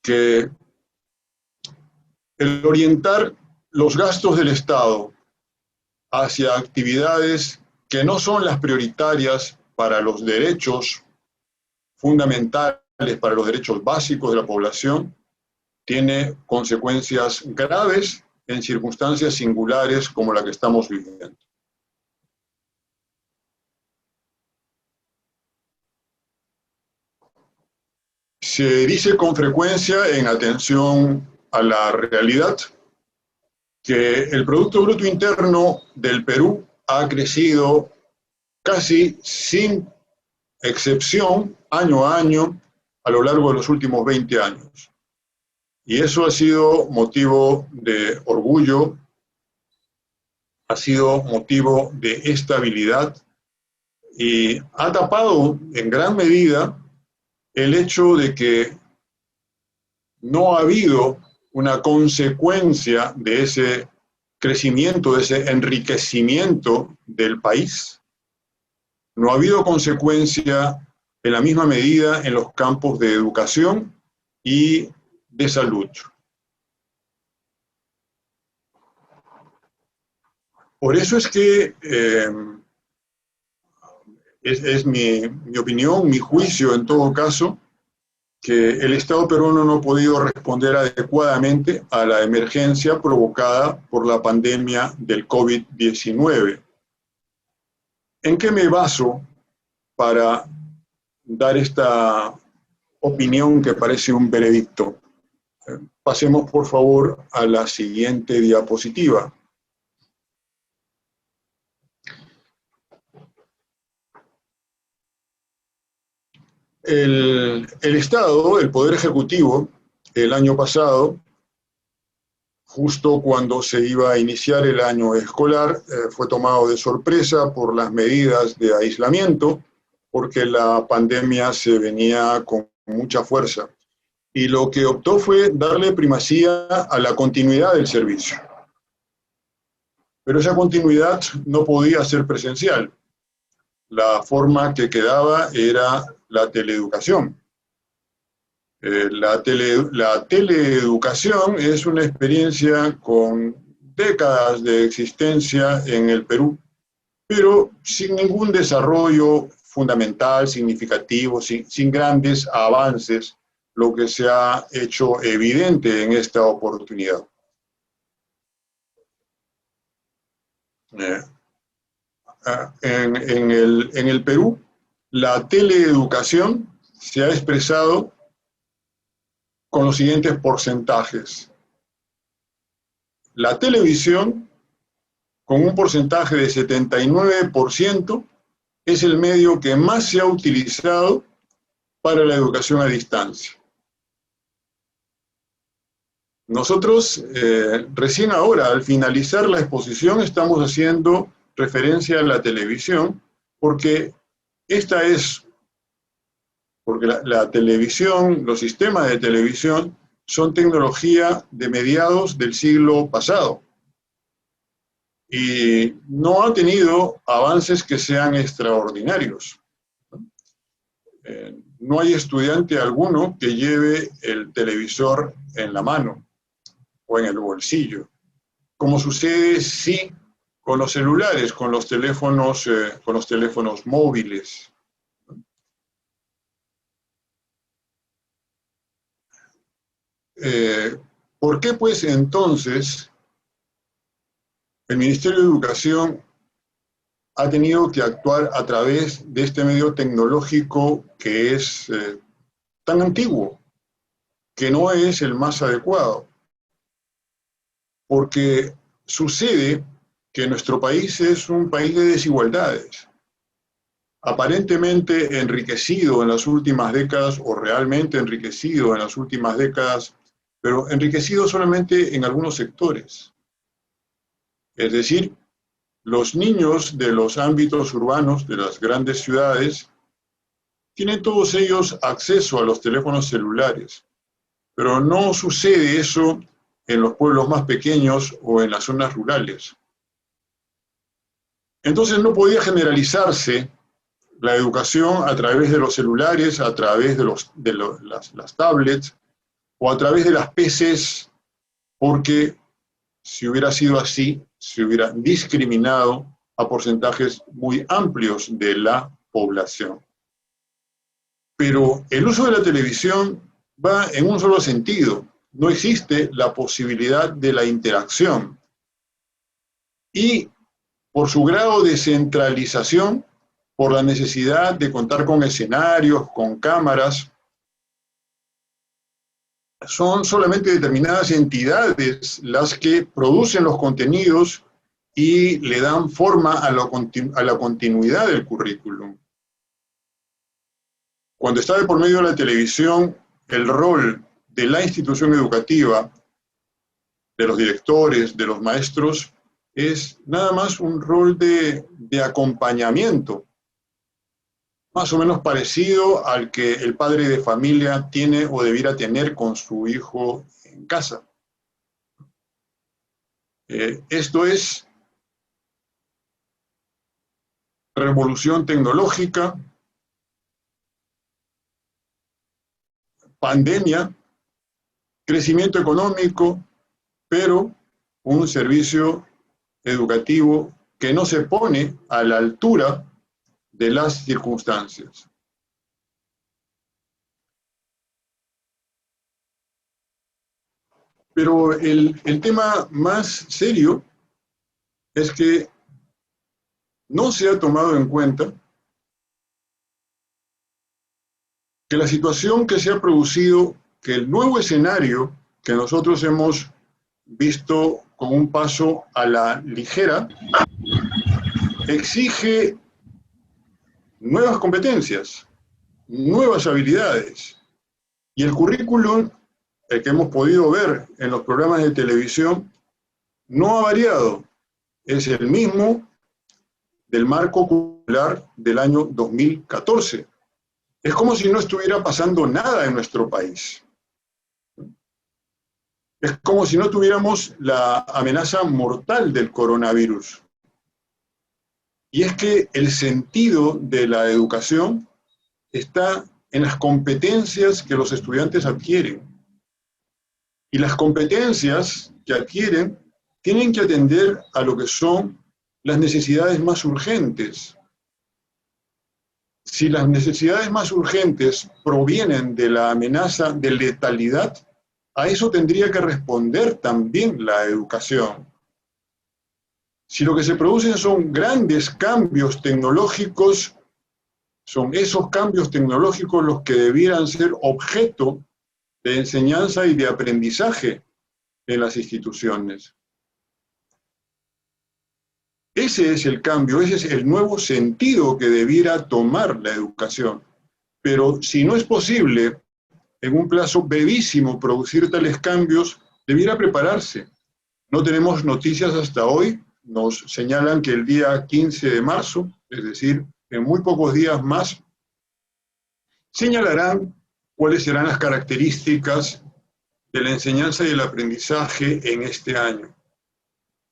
que el orientar los gastos del Estado hacia actividades que no son las prioritarias para los derechos fundamentales, para los derechos básicos de la población, tiene consecuencias graves en circunstancias singulares como la que estamos viviendo. Se dice con frecuencia, en atención a la realidad, que el Producto Bruto Interno del Perú ha crecido casi sin excepción, año a año, a lo largo de los últimos 20 años. Y eso ha sido motivo de orgullo, ha sido motivo de estabilidad y ha tapado en gran medida el hecho de que no ha habido una consecuencia de ese crecimiento, de ese enriquecimiento del país. No ha habido consecuencia en la misma medida en los campos de educación y de salud. Por eso es que es mi opinión, mi juicio en todo caso, que el Estado peruano no ha podido responder adecuadamente a la emergencia provocada por la pandemia del COVID-19. ¿En qué me baso para dar esta opinión que parece un veredicto? Pasemos, por favor, a la siguiente diapositiva. El Estado, el Poder Ejecutivo, el año pasado, justo cuando se iba a iniciar el año escolar, fue tomado de sorpresa por las medidas de aislamiento, porque la pandemia se venía con mucha fuerza. Y lo que optó fue darle primacía a la continuidad del servicio. Pero esa continuidad no podía ser presencial. La forma que quedaba era la teleeducación. La teleeducación es una experiencia con décadas de existencia en el Perú, pero sin ningún desarrollo fundamental, significativo, sin grandes avances, lo que se ha hecho evidente en esta oportunidad. En el Perú, la teleeducación se ha expresado con los siguientes porcentajes. La televisión, con un porcentaje de 79%, es el medio que más se ha utilizado para la educación a distancia. Nosotros, recién ahora, al finalizar la exposición, estamos haciendo referencia a la televisión, porque la televisión, los sistemas de televisión, son tecnología de mediados del siglo pasado. Y no ha tenido avances que sean extraordinarios. No hay estudiante alguno que lleve el televisor en la mano o en el bolsillo, como sucede sí con los celulares, con los teléfonos móviles. ¿Por qué pues entonces el Ministerio de Educación ha tenido que actuar a través de este medio tecnológico que es tan antiguo, que no es el más adecuado? Porque sucede que nuestro país es un país de desigualdades. aparentemente enriquecido en las últimas décadas, o realmente enriquecido en las últimas décadas, pero enriquecido solamente en algunos sectores. Es decir, los niños de los ámbitos urbanos de las grandes ciudades tienen todos ellos acceso a los teléfonos celulares, pero no sucede eso en los pueblos más pequeños o en las zonas rurales. Entonces no podía generalizarse la educación a través de los celulares, a través de las tablets o a través de las PCs, porque si hubiera sido así, se hubiera discriminado a porcentajes muy amplios de la población. Pero el uso de la televisión va en un solo sentido. No existe la posibilidad de la interacción. Y por su grado de centralización, por la necesidad de contar con escenarios, con cámaras, son solamente determinadas entidades las que producen los contenidos y le dan forma a la continuidad del currículum. Cuando está de por medio de la televisión, el rol de la institución educativa, de los directores, de los maestros, es nada más un rol de acompañamiento, más o menos parecido al que el padre de familia tiene o debiera tener con su hijo en casa. Esto es revolución tecnológica, pandemia, crecimiento económico, pero un servicio educativo que no se pone a la altura de las circunstancias. Pero el tema más serio es que no se ha tomado en cuenta que la situación que se ha producido, que el nuevo escenario que nosotros hemos visto con un paso a la ligera, exige nuevas competencias, nuevas habilidades. Y el currículum, el que hemos podido ver en los programas de televisión, no ha variado. Es el mismo del marco curricular del año 2014. Es como si no estuviera pasando nada en nuestro país. Es como si no tuviéramos la amenaza mortal del coronavirus. Y es que el sentido de la educación está en las competencias que los estudiantes adquieren. Y las competencias que adquieren tienen que atender a lo que son las necesidades más urgentes. Si las necesidades más urgentes provienen de la amenaza de letalidad, a eso tendría que responder también la educación. Si lo que se producen son grandes cambios tecnológicos, son esos cambios tecnológicos los que debieran ser objeto de enseñanza y de aprendizaje en las instituciones. Ese es el cambio, ese es el nuevo sentido que debiera tomar la educación. Pero si no es posible en un plazo brevísimo producir tales cambios, debiera prepararse. No tenemos noticias hasta hoy, nos señalan que el día 15 de marzo, es decir, en muy pocos días más, señalarán cuáles serán las características de la enseñanza y el aprendizaje en este año.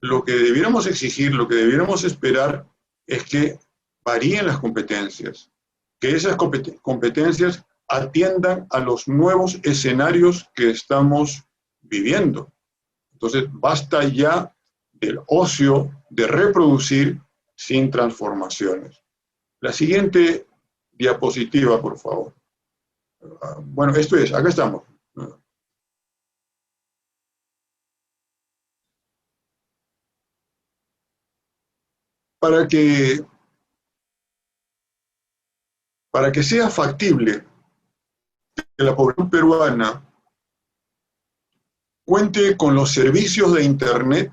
Lo que debiéramos exigir, lo que debiéramos esperar es que varíen las competencias, que esas competencias atiendan a los nuevos escenarios que estamos viviendo. Entonces, basta ya del ocio de reproducir sin transformaciones. La siguiente diapositiva, por favor. Bueno, esto es, acá estamos. Para que sea factible que la población peruana cuente con los servicios de Internet,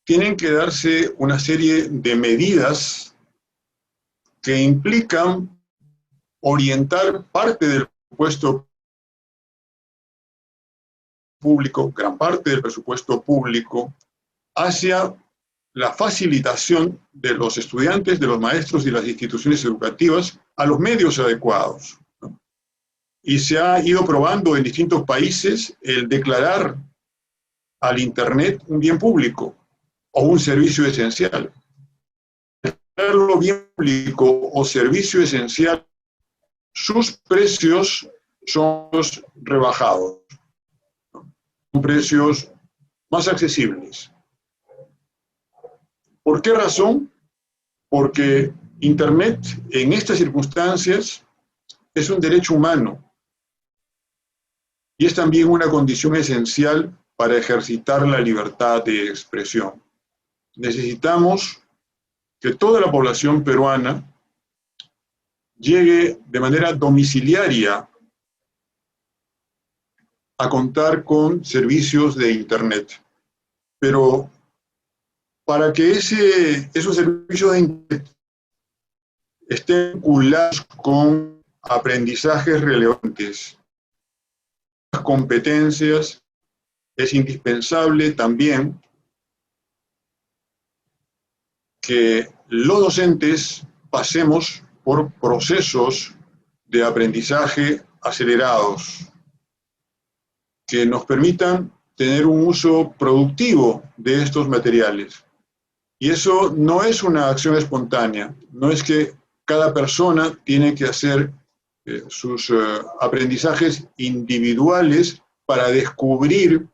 tienen que darse una serie de medidas que implican orientar parte del presupuesto público, gran parte del presupuesto público, hacia la facilitación de los estudiantes, de los maestros y las instituciones educativas a los medios adecuados, ¿no? Y se ha ido probando en distintos países el declarar al Internet un bien público o un servicio esencial. Declararlo bien público o servicio esencial, sus precios son rebajados, ¿no? Son precios más accesibles. ¿Por qué razón? Porque Internet en estas circunstancias es un derecho humano y es también una condición esencial para ejercitar la libertad de expresión. Necesitamos que toda la población peruana llegue de manera domiciliaria a contar con servicios de Internet. Pero para que esos servicios de Internet estén vinculados con aprendizajes relevantes, competencias, es indispensable también que los docentes pasemos por procesos de aprendizaje acelerados que nos permitan tener un uso productivo de estos materiales. Y eso no es una acción espontánea, no es que cada persona tiene que hacer sus aprendizajes individuales para descubrir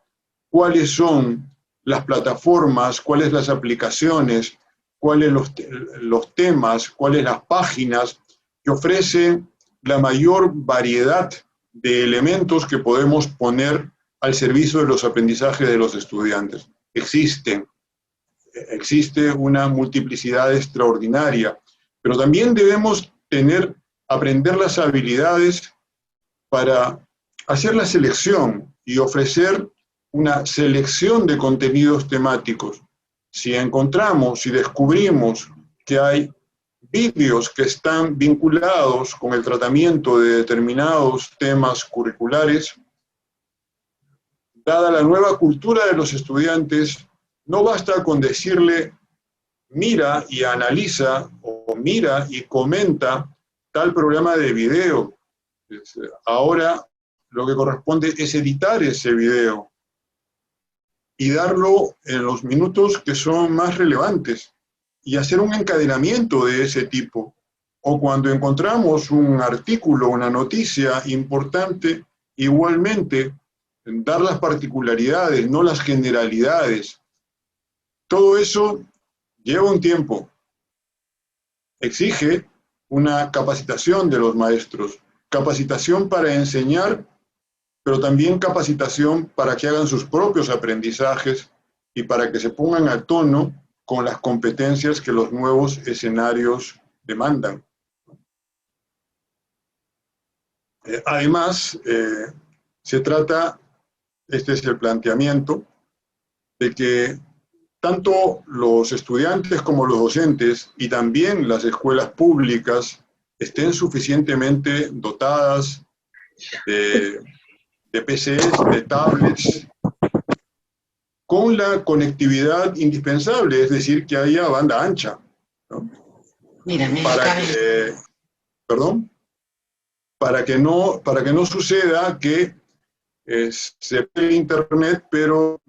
cuáles son las plataformas, cuáles las aplicaciones, cuáles los temas, cuáles las páginas que ofrecen la mayor variedad de elementos que podemos poner al servicio de los aprendizajes de los estudiantes. Existe una multiplicidad extraordinaria, pero también debemos aprender las habilidades para hacer la selección y ofrecer una selección de contenidos temáticos. Si encontramos, si descubrimos que hay vídeos que están vinculados con el tratamiento de determinados temas curriculares, dada la nueva cultura de los estudiantes, no basta con decirle mira y analiza o mira y comenta tal programa de video. Ahora lo que corresponde es editar ese video y darlo en los minutos que son más relevantes y hacer un encadenamiento de ese tipo. O cuando encontramos un artículo, una noticia importante, igualmente dar las particularidades, no las generalidades. Todo eso lleva un tiempo, exige una capacitación de los maestros, capacitación para enseñar, pero también capacitación para que hagan sus propios aprendizajes y para que se pongan a tono con las competencias que los nuevos escenarios demandan. Además, se trata, este es el planteamiento, de que tanto los estudiantes como los docentes y también las escuelas públicas estén suficientemente dotadas de PCs, de tablets, con la conectividad indispensable, es decir, que haya banda ancha, ¿no? Para que no suceda que se pierde Internet, pero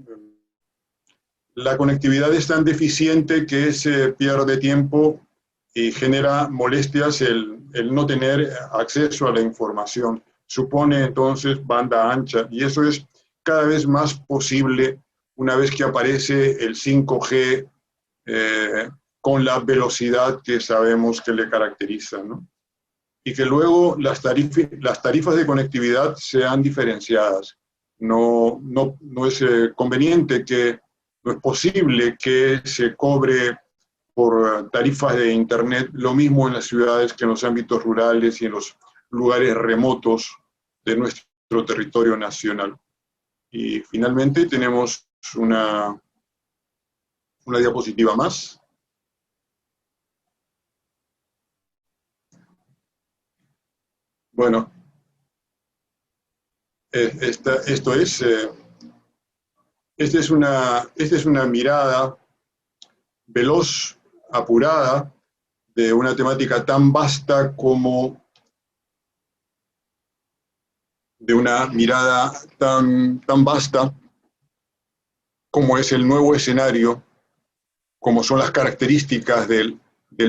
la conectividad es tan deficiente que se pierde tiempo y genera molestias el no tener acceso a la información. Supone entonces banda ancha, y eso es cada vez más posible una vez que aparece el 5G con la velocidad que sabemos que le caracteriza, ¿no? Y que luego las tarifas de conectividad sean diferenciadas. No es conveniente no es posible que se cobre por tarifas de Internet lo mismo en las ciudades que en los ámbitos rurales y en los lugares remotos de nuestro territorio nacional. Y finalmente tenemos una diapositiva más. Bueno, esta es una mirada veloz, apurada, de una temática tan vasta como de una mirada tan vasta como es el nuevo escenario, como son las características del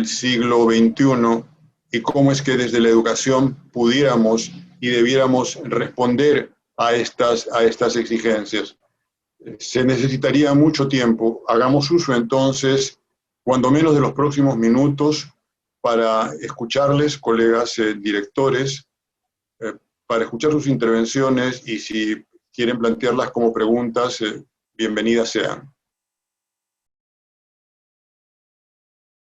siglo XXI y cómo es que desde la educación pudiéramos y debiéramos responder a estas exigencias. Se necesitaría mucho tiempo. Hagamos uso entonces, cuando menos de los próximos minutos, para escucharles, colegas directores, para escuchar sus intervenciones y si quieren plantearlas como preguntas, bienvenidas sean.